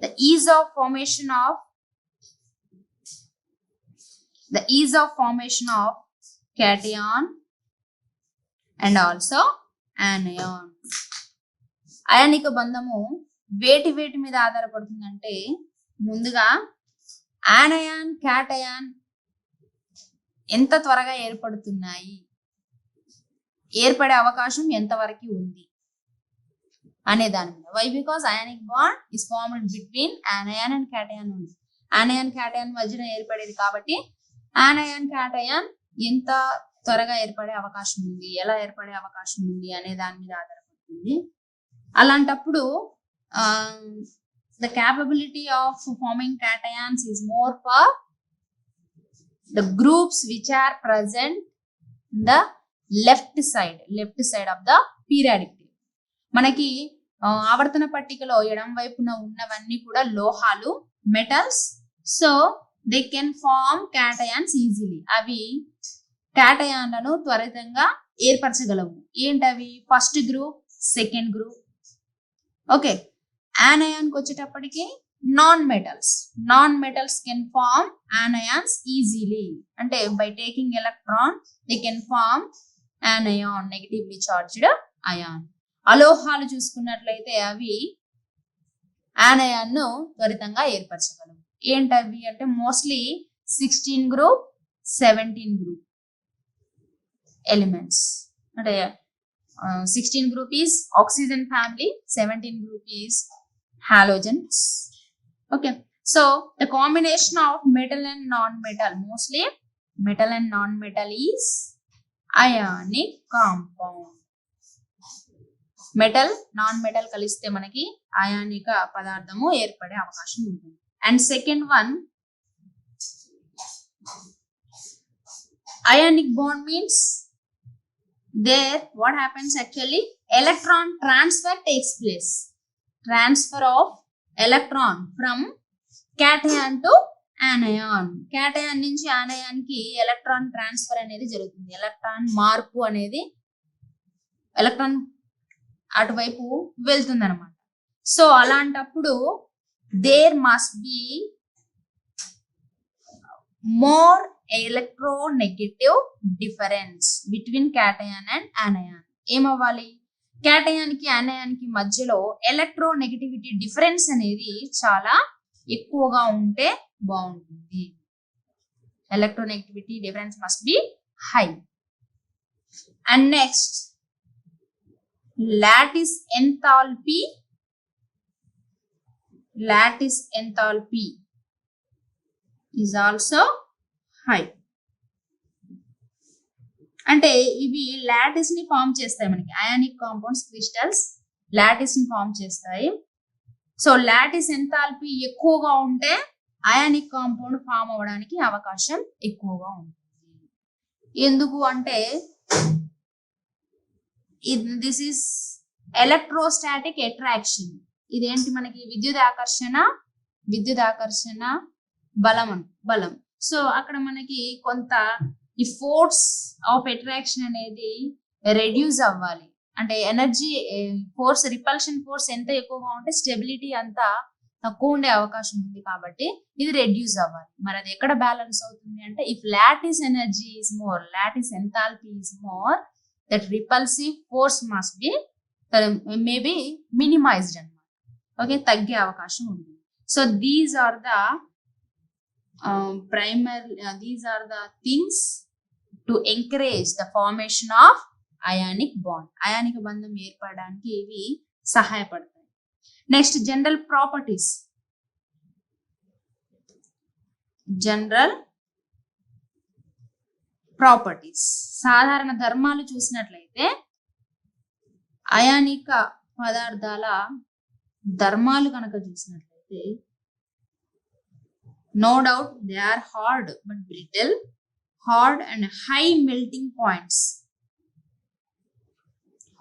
the ease of formation of cation and also anion. అయానిక బంధము వేటి మీద ఆధారపడుతుందంటే, ముందుగా ఆనయాన్, cation ఎంత త్వరగా ఏర్పడుతున్నాయి, ఏర్పడే అవకాశం ఎంతవరకు ఉంది అనే దాని మీద. Why? Because ionic bond is formed between anion and cation ఉంది. ఆనయాన్ క్యాటయాన్ మధ్యన ఏర్పడేది కాబట్టి ఆనయాన్ క్యాటయాన్ ఎంత త్వరగా ఏర్పడే అవకాశం ఉంది, ఎలా ఏర్పడే అవకాశం ఉంది అనే దాని మీద ఆధారపడుతుంది. అలాంటప్పుడు the capability of forming cations is more for the groups which are present in the left side of the periodic table. మనకి ఆవర్తన పట్టికలో ఎడమ వైపున ఉన్నవన్నీ కూడా లోహాలు, metals. So they can form cations easily. అవి క్యాటయాన్లను త్వరితంగా ఏర్పరచగలవు. ఏంటవి? First group, second group. Okay, ఆనయాన్కి వచ్చేటప్పటికి non metals can form anions easily. అంటే by taking electron they can form anion, negatively charged ion. అలోహాలు చూసుకున్నట్లయితే అవి ఆనయాన్ను త్వరితంగా ఏర్పరచగలవు. ఏంటవి అంటే మోస్ట్లీ 16 గ్రూప్, 17 గ్రూప్ ఎలిమెంట్స్. అంటే 16 group is oxygen family, 17 group is halogens. Okay, so the combination of metal and non-metal, mostly metal and non-metal, is ionic compound. Metal, non metal కలిస్తే మనకి అయానిక పదార్థము ఏర్పడే అవకాశం ఉంటుంది. And second one, ionic bond means there what happens actually, electron transfer takes place. Transfer of electron from cation to anion. cation నుంచి anion కి electron transfer అనేది జరుగుతుంది. ఎలక్ట్రాన్ మార్పు అనేది, ఎలక్ట్రాన్ అటువైపు వెళ్తుంది అనమాట. సో అలాంటప్పుడు there must be more electronegative difference between cation and anion. ఏమవ్వాలి? క్యాటయానికి యానయానికి మధ్యలో ఎలక్ట్రోనెగటివిటీ డిఫరెన్స్ అనేది చాలా ఎక్కువగా ఉంటే బాగుంటుంది. Electronegativity difference must be high. And next lattice enthalpy is also high. అంటే ఇవి లాటిస్ ని ఫామ్ చేస్తాయి, మనకి అయానిక్ కాంపౌండ్స్ క్రిస్టల్స్ లాటిస్ ని ఫామ్ చేస్తాయి. సో లాటిస్ ఎంథాల్పీ ఎక్కువగా ఉంటే అయానిక్ కాంపౌండ్ ఫామ్ అవ్వడానికి అవకాశం ఎక్కువగా ఉంటుంది. ఎందుకు అంటే దిస్ ఈస్ ఎలక్ట్రోస్టాటిక్ అట్రాక్షన్. ఇదేంటి మనకి విద్యుత్ ఆకర్షణ బలం. సో అక్కడ మనకి కొంత ఈ ఫోర్స్ ఆఫ్ అట్రాక్షన్ అనేది రెడ్యూస్ అవ్వాలి. అంటే ఎనర్జీ ఫోర్స్, రిపల్షన్ ఫోర్స్ ఎంత ఎక్కువగా ఉంటే స్టెబిలిటీ అంతా తక్కువ ఉండే అవకాశం ఉంది, కాబట్టి ఇది రెడ్యూస్ అవ్వాలి. మరి అది ఎక్కడ బ్యాలెన్స్ అవుతుంది అంటే if lattice energy is more, lattice enthalpy is more, that repulsive force must be maybe minimized అన్నమాట. ఓకే, తగ్గే అవకాశం ఉంది. So these are the these are the things to encourage the formation of ionic bond. అయానిక బంధం ఏర్పడడానికి ఇవి సహాయపడతాయి. Next general properties, సాధారణ ధర్మాలు చూసినట్లయితే అయానిక పదార్థాల ధర్మాలు కనుక చూసినట్లయితే no doubt they are hard but brittle, hard and high melting points.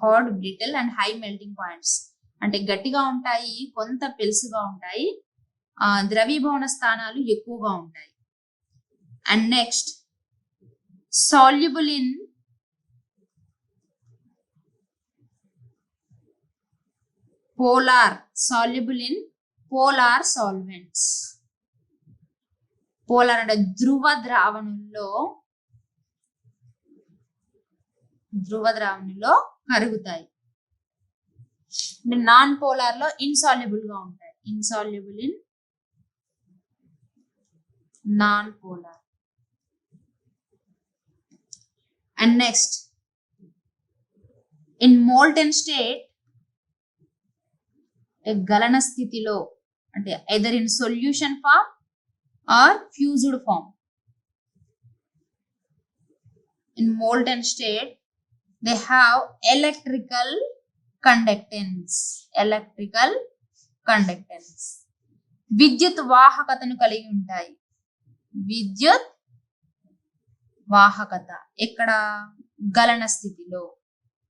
Hard, brittle and high melting points అంటే గట్టిగా ఉంటాయి, కొంత పెలుసుగా ఉంటాయి, ద్రవీభవన స్థానాలు ఎక్కువగా ఉంటాయి. And next soluble in polar solvents. Polar అంటే ధ్రువ ద్రావణుల్లో కరుగుతాయి. నాన్ పోలార్ లో ఇన్సాల్యుబుల్ గా ఉంటాయి. Insoluble in non polar. And next in molten state, గలన స్థితిలో అంటే either in solution form or fused form. In molten state they have electrical conductance. విద్యుత్ వాహకతను కలిగి ఉంటాయి. విద్యుత్ వాహకత ఎక్కడ? గలన స్థితిలో,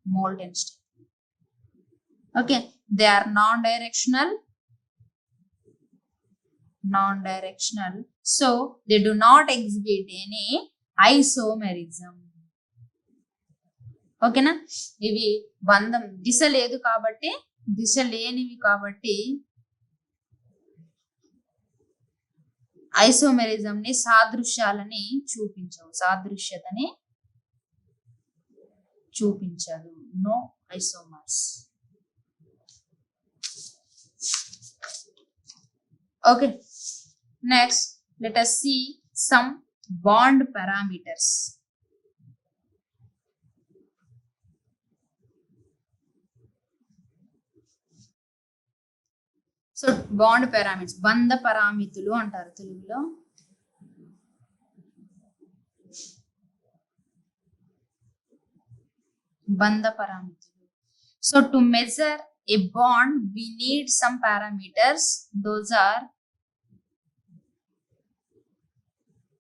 molten state. Okay, they are non directional, so they do not exhibit any isomerism. ఓకేనా, ఇవి బంధం దిశ లేనివి కాబట్టి ఐసోమెరిజం ని సాదృశ్యతని చూపించదు. No isomers. Okay, next let us see some bond parameters. So bond parameters, బంధ పరామితులు అంటారు తెలుగులో. బంధ పరామితులు. So to measure a bond we need some parameters. Those are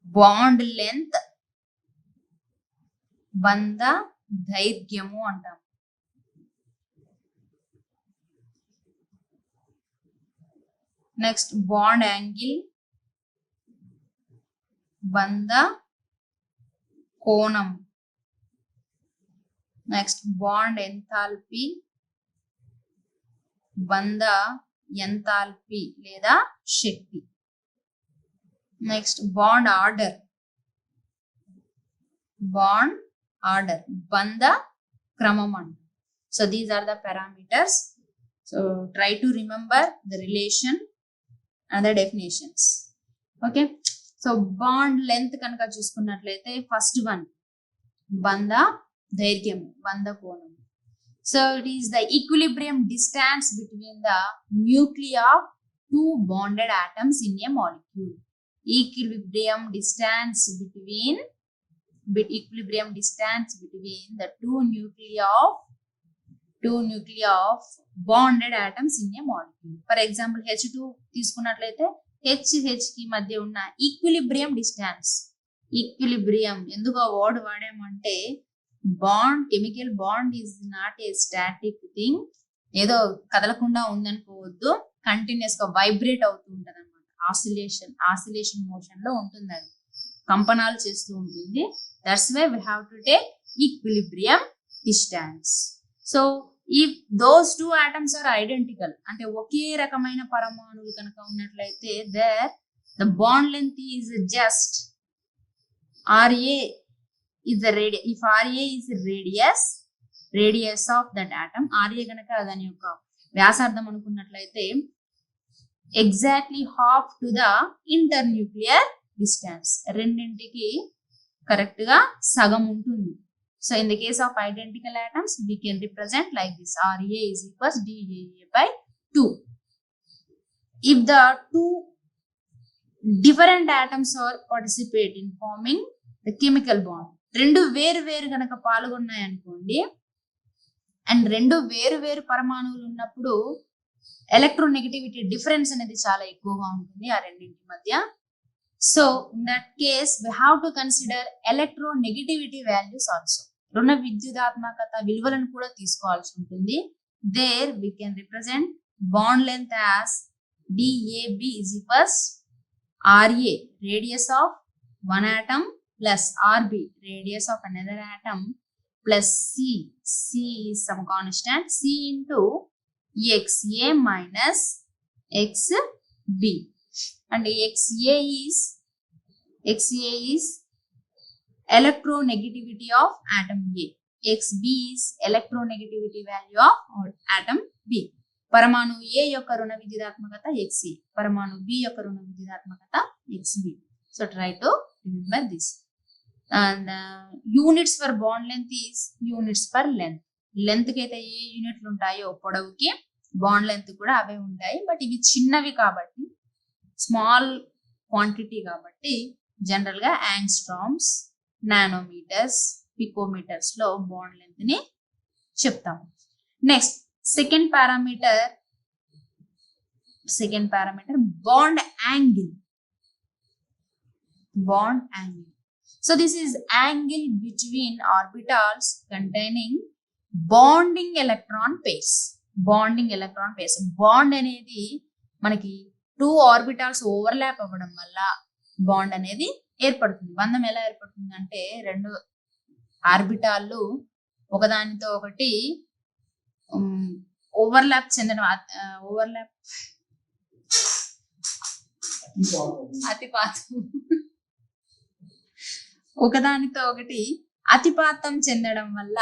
bond length, బంధ దైర్ఘ్యము అంటాం. నెక్స్ట్ బాండ్ యాంగిల్, బంధ కోణం. నెక్స్ట్ బాండ్ ఎంథాల్పీ, బంధ ఎంథాల్పీ లేదా శక్తి. నెక్స్ట్ బాండ్ ఆర్డర్, బంధ క్రమం అంట. So these are the parameters. So try to remember the relation and the definitions. Okay, so bond length కనుక చూసుకున్నట్లయితే ఫస్ట్ వన్ బంధ దైర్ఘ్యం, బంధ కోణం. So it is the equilibrium distance between the nuclei of two bonded atoms in a molecule. Equilibrium distance between the two nuclei of bonded atoms in a molecule. For example, H2 తీసుకున్నట్లయితే H కి మధ్య ఉన్న equilibrium distance. Equilibrium ఎందుకు ఆ word వాడామంటే bond, chemical bond is not a static thing. ఏదో కదలకుండా ఉందనుకోవద్దు, continuous గా వైబ్రేట్ అవుతూ ఉంటది అనమాట. ఆసిలేషన్ మోషన్ లో ఉంటుంది, అది కంపనాలు చేస్తూ ఉంటుంది. That's why we have to take equilibrium distance. So if those two atoms are identical, అంటే ఒకే రకమైన పరమాణువులు కనుక ఉన్నట్లయితే there the bond length is just RA is the radius. If RA is the radius of that atom, RA గనక దాని యొక్క వ్యాసార్థం అనుకున్నట్లయితే exactly half to the internuclear distance, రెండింటికి కరెక్ట్ గా సగం ఉంటుంది. So in the case of identical atoms, we can represent like this: RA is equals DAA by 2. If the two different atoms are participate in forming the chemical bond, రెండు వేరు కనుక పాల్గొన్నాయి అనుకోండి, and రెండు వేరు పరమాణువులు ఉన్నప్పుడు ఎలక్ట్రోనెగటివిటీ డిఫరెన్స్ అనేది చాలా ఎక్కువగా ఉంటుంది ఆ రెండింటి మధ్య. So in that case we have to consider electronegativity values also. రుణ విద్యుదాత్మకత విలువలను కూడా తీసుకోవాల్సి ఉంటుంది. There we can represent bond length as DAB is equals RA, radius of one atom, plus RB, radius of another atom, plus C is some constant, C into XA minus XB. And XA is electronegativity of atom A. XB is electronegativity value of atom B. పరమాణు A యొక్క రుణ విద్యుదాత్మకత XA, పరమాణు B యొక్క రుణ విద్యుదాత్మకత XB. So try to remember this. And units for bond length is units per length. Length కి అయితే ఏ యూనిట్లు ఉంటాయో పొడవుకి, బాండ్ లెంత్ కూడా అవే ఉంటాయి. బట్ ఇవి చిన్నవి కాబట్టి, స్మాల్ క్వాంటిటీ కాబట్టి జనరల్ గా యాంగ్స్ట్రామ్స్, నానోమీటర్స్, పికోమీటర్స్ లో బాండ్ లెంత్ ని చెప్తాము. Next second parameter bond angle. So this is angle between orbitals containing bonding electron pairs. Bond అనేది మనకి 2 orbitals ఓవర్లాప్ అవ్వడం వల్ల బాండ్ అనేది ఏర్పడుతుంది. బంధం ఎలా ఏర్పడుతుంది అంటే, రెండు ఆర్బిటాల్లు ఒకదానితో ఒకటి ఓవర్లాప్ చెందడం, ఒకదానితో ఒకటి అతిపాతం చెందడం వల్ల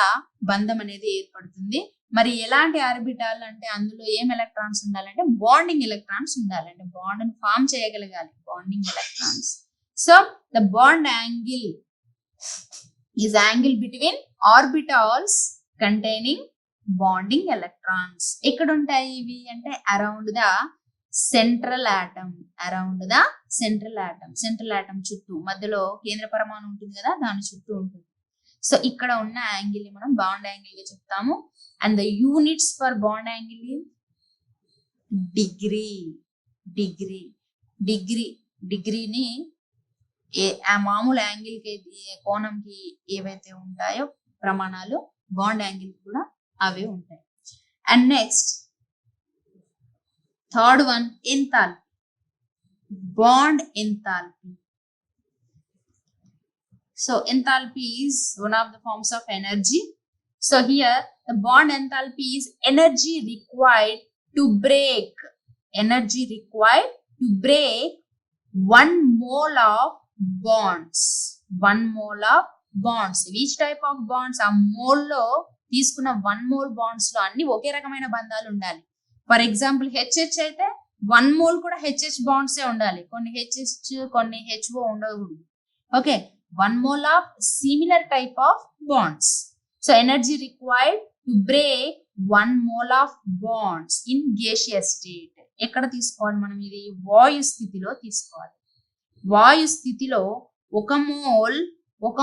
బంధం అనేది ఏర్పడుతుంది. మరి ఎలాంటి ఆర్బిటాల్ అంటే అందులో ఏం ఎలక్ట్రాన్స్ ఉండాలంటే బాండింగ్ ఎలక్ట్రాన్స్ ఉండాలంటే బాండ్ ని ఫామ్ చేయగలగాలి, bonding electrons. So the bond angle is angle between orbitals containing bonding electrons. ఎక్కడ ఉంటాయి ఇవి అంటే around the central atom. Central atom చుట్టూ, మధ్యలో కేంద్ర పరమాణు ఉంటుంది కదా, దాని చుట్టూ ఉంటుంది. సో ఇక్కడ ఉన్న యాంగిల్ ని మనం బాండ్ యాంగిల్ గా చెప్తాము. And the units for bond angle డిగ్రీని ఆ మామూలు యాంగిల్ కి, కోణంకి ఏవైతే ఉంటాయో ప్రమాణాలు, బాండ్ యాంగిల్ కూడా అవే ఉంటాయి. And next third one enthalpy, bond enthalpy. So enthalpy is one of the forms of energy. So here the bond enthalpy is energy required to break 1 mole of bonds. 1 mole of bonds. Which type of bonds? A mole lo తీసుకున్న 1 mole bonds లో అన్ని ఒకే రకమైన బంధాలు ఉండాలి. For example HH అయితే 1 mole కూడా HH bonds ఉండాలి, కొన్ని హెచ్హెచ్ కొన్ని హెచ్ఓ ఉండకూడదు. Okay, 1 mole of similar type of wands. So energy required to break 1 mole of wands in gaseous state. ఎక్కడ తీసుకోవాలి మనం ఇది? వాయు స్థితిలో తీసుకోవాలి. వాయు స్థితిలో ఒక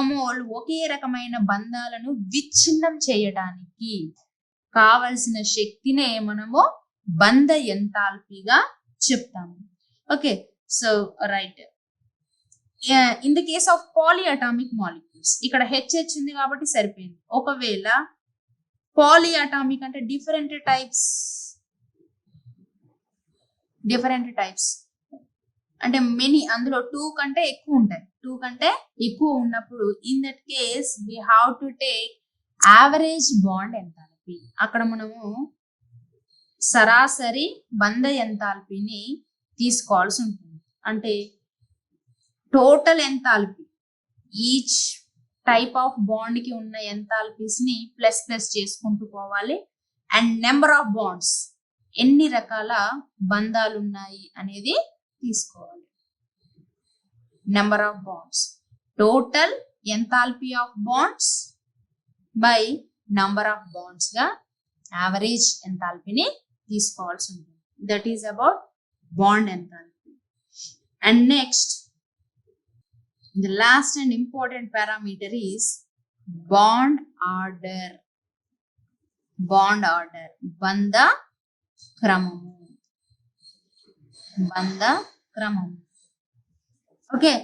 మోల్ ఒకే రకమైన బంధాలను విచ్ఛిన్నం చేయడానికి కావలసిన శక్తినే మనము బంధ ఎంథాల్పీగా చెప్తాము. Okay, so right. In the case of polyatomic molecules, ఇక్కడ హెచ్హెచ్ ఉంది కాబట్టి సరిపోయింది. ఒకవేళ పాలిఅటామిక్ అంటే డిఫరెంట్ టైప్స్ అంటే మెనీ, అందులో 2 కంటే ఎక్కువ ఉంటాయి. 2 కంటే ఎక్కువ ఉన్నప్పుడు in that case we have to take average bond enthalpy. అక్కడ మనము సరాసరి బంధ ఎంథాల్పీని తీసుకోవాల్సి ఉంటుంది. అంటే total enthalpy, each type of bond కి ఉన్న ఎంథాల్పీస్ ని ప్లస్ చేసుకుంటూ పోవాలి. అండ్ నెంబర్ ఆఫ్ బాండ్స్, ఎన్ని రకాల బంధాలు ఉన్నాయి అనేది తీసుకోవాలి. Number of wands, total enthalpy of wands by number of wands గా యావరేజ్ ఎంథాల్పీని తీసుకోవాల్సి ఉంటుంది. That is about bond enthalpy. And next, the last and important parameter is bond order. బంధ క్రమము. Okay,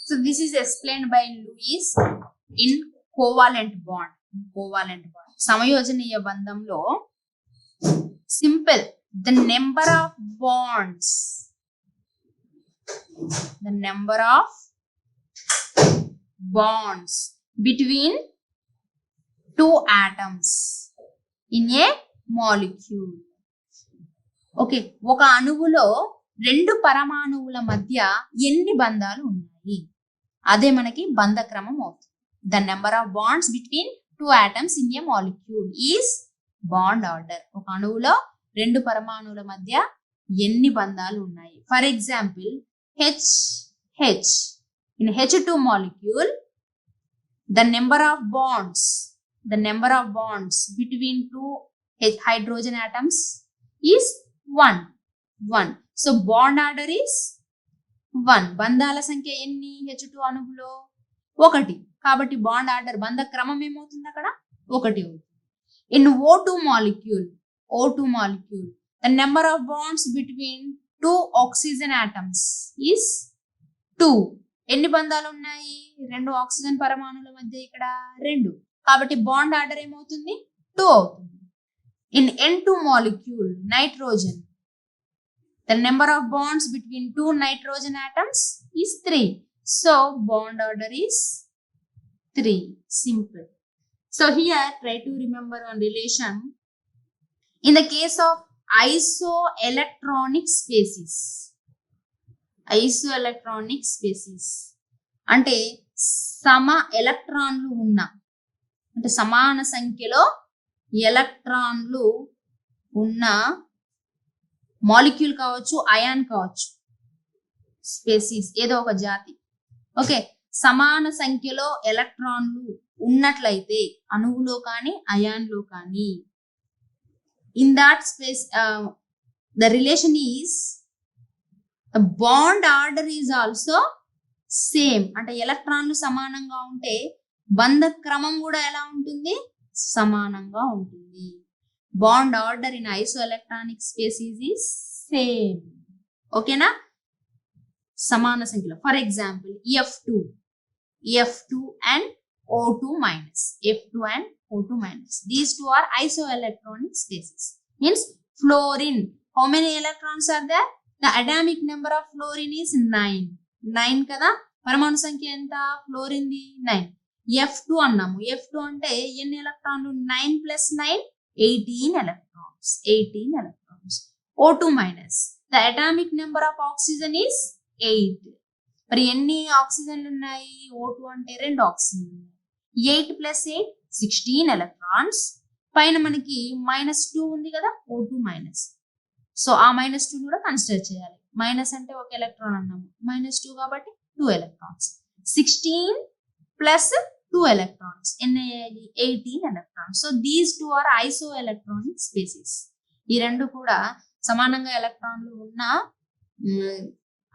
so this is explained by Lewis in covalent bond. సమయోజనీయ బంధంలో simple, the number of bonds between 2 atoms in a molecule. Okay, ఒక అణువులో 2 పరమాణువుల మధ్య ఎన్ని బంధాలు ఉన్నాయి, అదే మనకి బంధ క్రమం అవుతుంది. The number of wands between 2 atoms in a molecule is bond order. ఒక అణువులో 2 పరమాణువుల మధ్య ఎన్ని బంధాలు ఉన్నాయి. For example HH. In H2 molecule, the number of bonds between 2 hydrogen atoms is 1. So bond order is 1. బంధాల సంఖ్య ఎన్ని H2 అణువులో? 1. కాబట్టి bond order, బంధ క్రమం ఏమవుతుంది అక్కడ? 1 అవుతుంది. In O2 molecule, the number of bonds between 2 oxygen atoms is 2. ఎన్ని బంధాలు ఉన్నాయి? 2 ఆక్సిజన్ పరమాణువుల మధ్య ఇక్కడ 2. కాబట్టి బాండ్ ఆర్డర్ ఏమవుతుంది? 2 అవుతుంది. In N2 molecule, nitrogen, the number of bonds between 2 nitrogen atoms is 3. So bond order is 3. Simple. So here try to remember one relation. In the case of isoelectronic species అంటే సమ ఎలక్ట్రాన్లు ఉన్న, అంటే సమాన సంఖ్యలో ఎలక్ట్రాన్లు ఉన్న మాలిక్యూల్ కావచ్చు, అయాన్ కావచ్చు, స్పీసీస్ ఏదో ఒక జాతి. ఓకే, సమాన సంఖ్యలో ఎలక్ట్రాన్లు ఉన్నట్లయితే అణువులో కానీ అయాన్లో కానీ, in that space the relation is the bond order is also same. అంటే ఎలక్ట్రాన్లు సమానంగా ఉంటే బంధ క్రమం కూడా ఎలా ఉంటుంది? సమానంగా ఉంటుంది. Bond order in isoelectronic species is same. ఓకేనా? సమాన సంఖ్యలో. For example F2 and O2 minus. These 2 are isoelectronic species. Means fluorine. How many electrons are there? The atomic number of fluorine is 9 కదా. పరమాణు సంఖ్య ఎంత ఫ్లోరిన్ ది? 9. F2 అన్నాము. F2 అంటే ఎన్ని ఎలక్ట్రాన్లు? 9 + 9 18 electrons. O2 minus. The atomic number of oxygen is 8. మరి ఎన్ని ఆక్సిజన్లు ఉన్నాయి? O2 అంటే 2 ఆక్సిజన్లు. 8 + 8 16 ఎలక్ట్రాన్స్, పైన మనకి -2 ఉంది కదా, O2 మైనస్. సో ఆ -2 కూడా కన్సిడర్ చేయాలి. మైనస్ అంటే ఒక ఎలక్ట్రాన్ అన్నాము, -2 కాబట్టి 2 ఎలక్ట్రాన్స్. 16 ప్లస్ 2 ఎలక్ట్రాన్స్ ఎన్ని అయ్యాయి? 18 electrons. So these 2 are isoelectronic species. ఈ రెండు కూడా సమానంగా ఎలక్ట్రాన్లు ఉన్న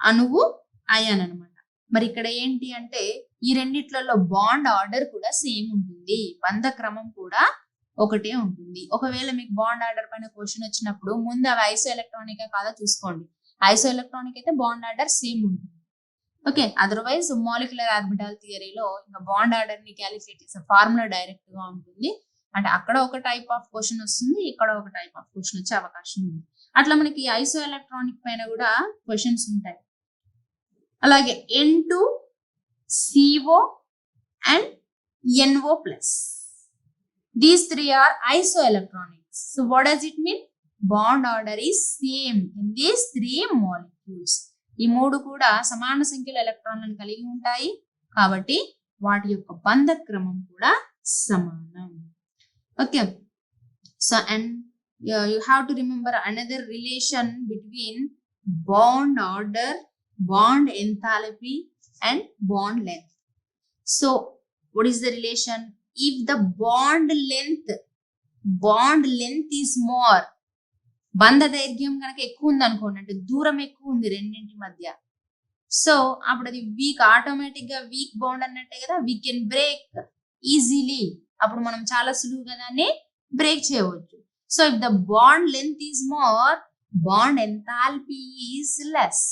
అణువు అయాన్ అనమాట. మరి ఇక్కడ ఏంటి అంటే ఈ రెండిట్లలో బాండ్ ఆర్డర్ కూడా సేమ్ ఉంటుంది, బంధ క్రమం కూడా ఒకటే ఉంటుంది. ఒకవేళ మీకు బాండ్ ఆర్డర్ పైన క్వశ్చన్ వచ్చినప్పుడు ముందు అవి ఐసో ఎలక్ట్రానిక్ కాదా చూసుకోండి. ఐసో ఎలక్ట్రానిక్ అయితే బాండ్ ఆర్డర్ సేమ్ ఉంటుంది. ఓకే, అదర్వైజ్ మాలిక్యులర్ ఆర్బిటాల్ థియరీలో ఇంకా బాండ్ ఆర్డర్ ని క్యాలిక్యులేట్ చేసే ఫార్ములా డైరెక్ట్ గా ఉంటుంది. అంటే అక్కడ ఒక టైప్ ఆఫ్ క్వశ్చన్ వస్తుంది, ఇక్కడ ఒక టైప్ ఆఫ్ క్వశ్చన్ వచ్చే అవకాశం ఉంది. అట్లా మనకి ఐసో ఎలక్ట్రానిక్ పైన కూడా క్వశ్చన్స్ ఉంటాయి. అలాగే N2CO and NO+. These three are isoelectronics. So what does it mean? Bond order is same in these three molecules. ఈ మూడు కూడా సమాన సంఖ్యలో ఎలక్ట్రాన్లను కలిగి ఉంటాయి కాబట్టి వాటి యొక్క బంధ క్రమం కూడా సమానం. Okay, so and you have to remember another relation between bond order, bond enthalpy and bond length. So what is the relation? If the bond length is more, బంధ దైర్ఘ్యం కనుక ఎక్కువ ఉంది అనుకోండి, అంటే దూరం ఎక్కువ ఉంది రెండింటి మధ్య, సో అప్పుడు అది వీక్, ఆటోమేటిక్ గా వీక్ బాండ్ అన్నట్టే కదా. వీ కెన్ బ్రేక్ ఈజీలీ, అప్పుడు మనం చాలా సులువుగా దాన్ని బ్రేక్ చేయవచ్చు. So if the bond length is more, bond enthalpy is less.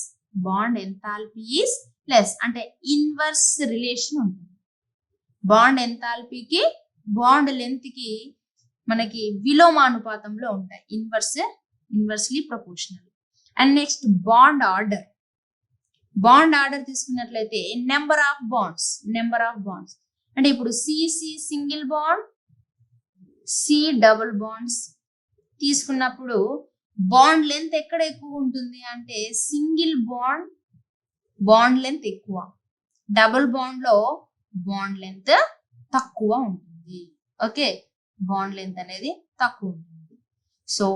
Bond enthalpy is less అంటే ఇన్వర్స్ రిలేషన్ ఉంటుంది. బాండ్ ఎంథాల్పీకి బాండ్ లెంత్ కి మనకి విలోమానుపాతంలో ఉంటాయి, inversely proportional. And next bond order. Bond order తీసుకున్నట్లయితే నెంబర్ ఆఫ్ బాండ్స్ అంటే ఇప్పుడు CC single bond, C double bonds తీసుకున్నప్పుడు బాండ్ లెంత్ ఎక్కడ ఎక్కువ ఉంటుంది అంటే సింగిల్ బాండ్ లెంత్ ఎక్కువ, డబుల్ బాండ్ లో బాండ్ లెంత్ తక్కువ ఉంటుంది. ఓకే, బాండ్ లెంత్ అనేది తక్కువ ఉంటుంది. సో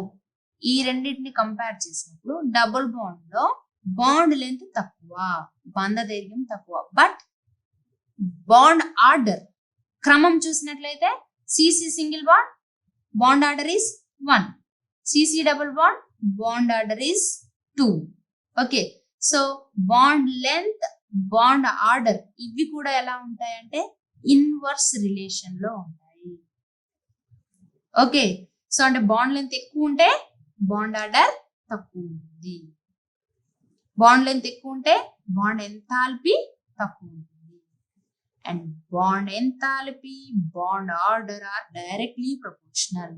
ఈ రెండింటిని కంపేర్ చేసినప్పుడు డబుల్ బాండ్ లో బాండ్ లెంత్ తక్కువ, బంధ దైర్ఘ్యం తక్కువ. బట్ బాండ్ ఆర్డర్ క్రమం చూసినట్లయితే CC single bond order is 1, CC double bond order is 2. Okay, so bond length, bond order ఇవి కూడా ఎలా ఉంటాయంటే ఇన్వర్స్ రిలేషన్ లో ఉంటాయి. ఓకే, సో అంటే బాండ్ లెంత్ ఎక్కువ ఉంటే బాండ్ ఆర్డర్ తక్కువ ఉంటుంది, బాండ్ లెంత్ ఎక్కువ ఉంటే బాండ్ ఎంథాల్పీ తక్కువ ఉంటుంది. And bond enthalpy, bond order or directly proportional.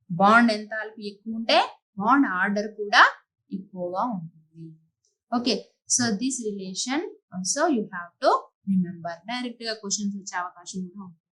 Bond enthalpy ఎక్కువ ఉంటే బాండ్ ఆర్డర్ కూడా ఎక్కువగా ఉంటుంది. Okay, so this relation also you have to remember. Direct గా క్వశ్చన్స్ వచ్చే అవకాశం కూడా ఉంటుంది.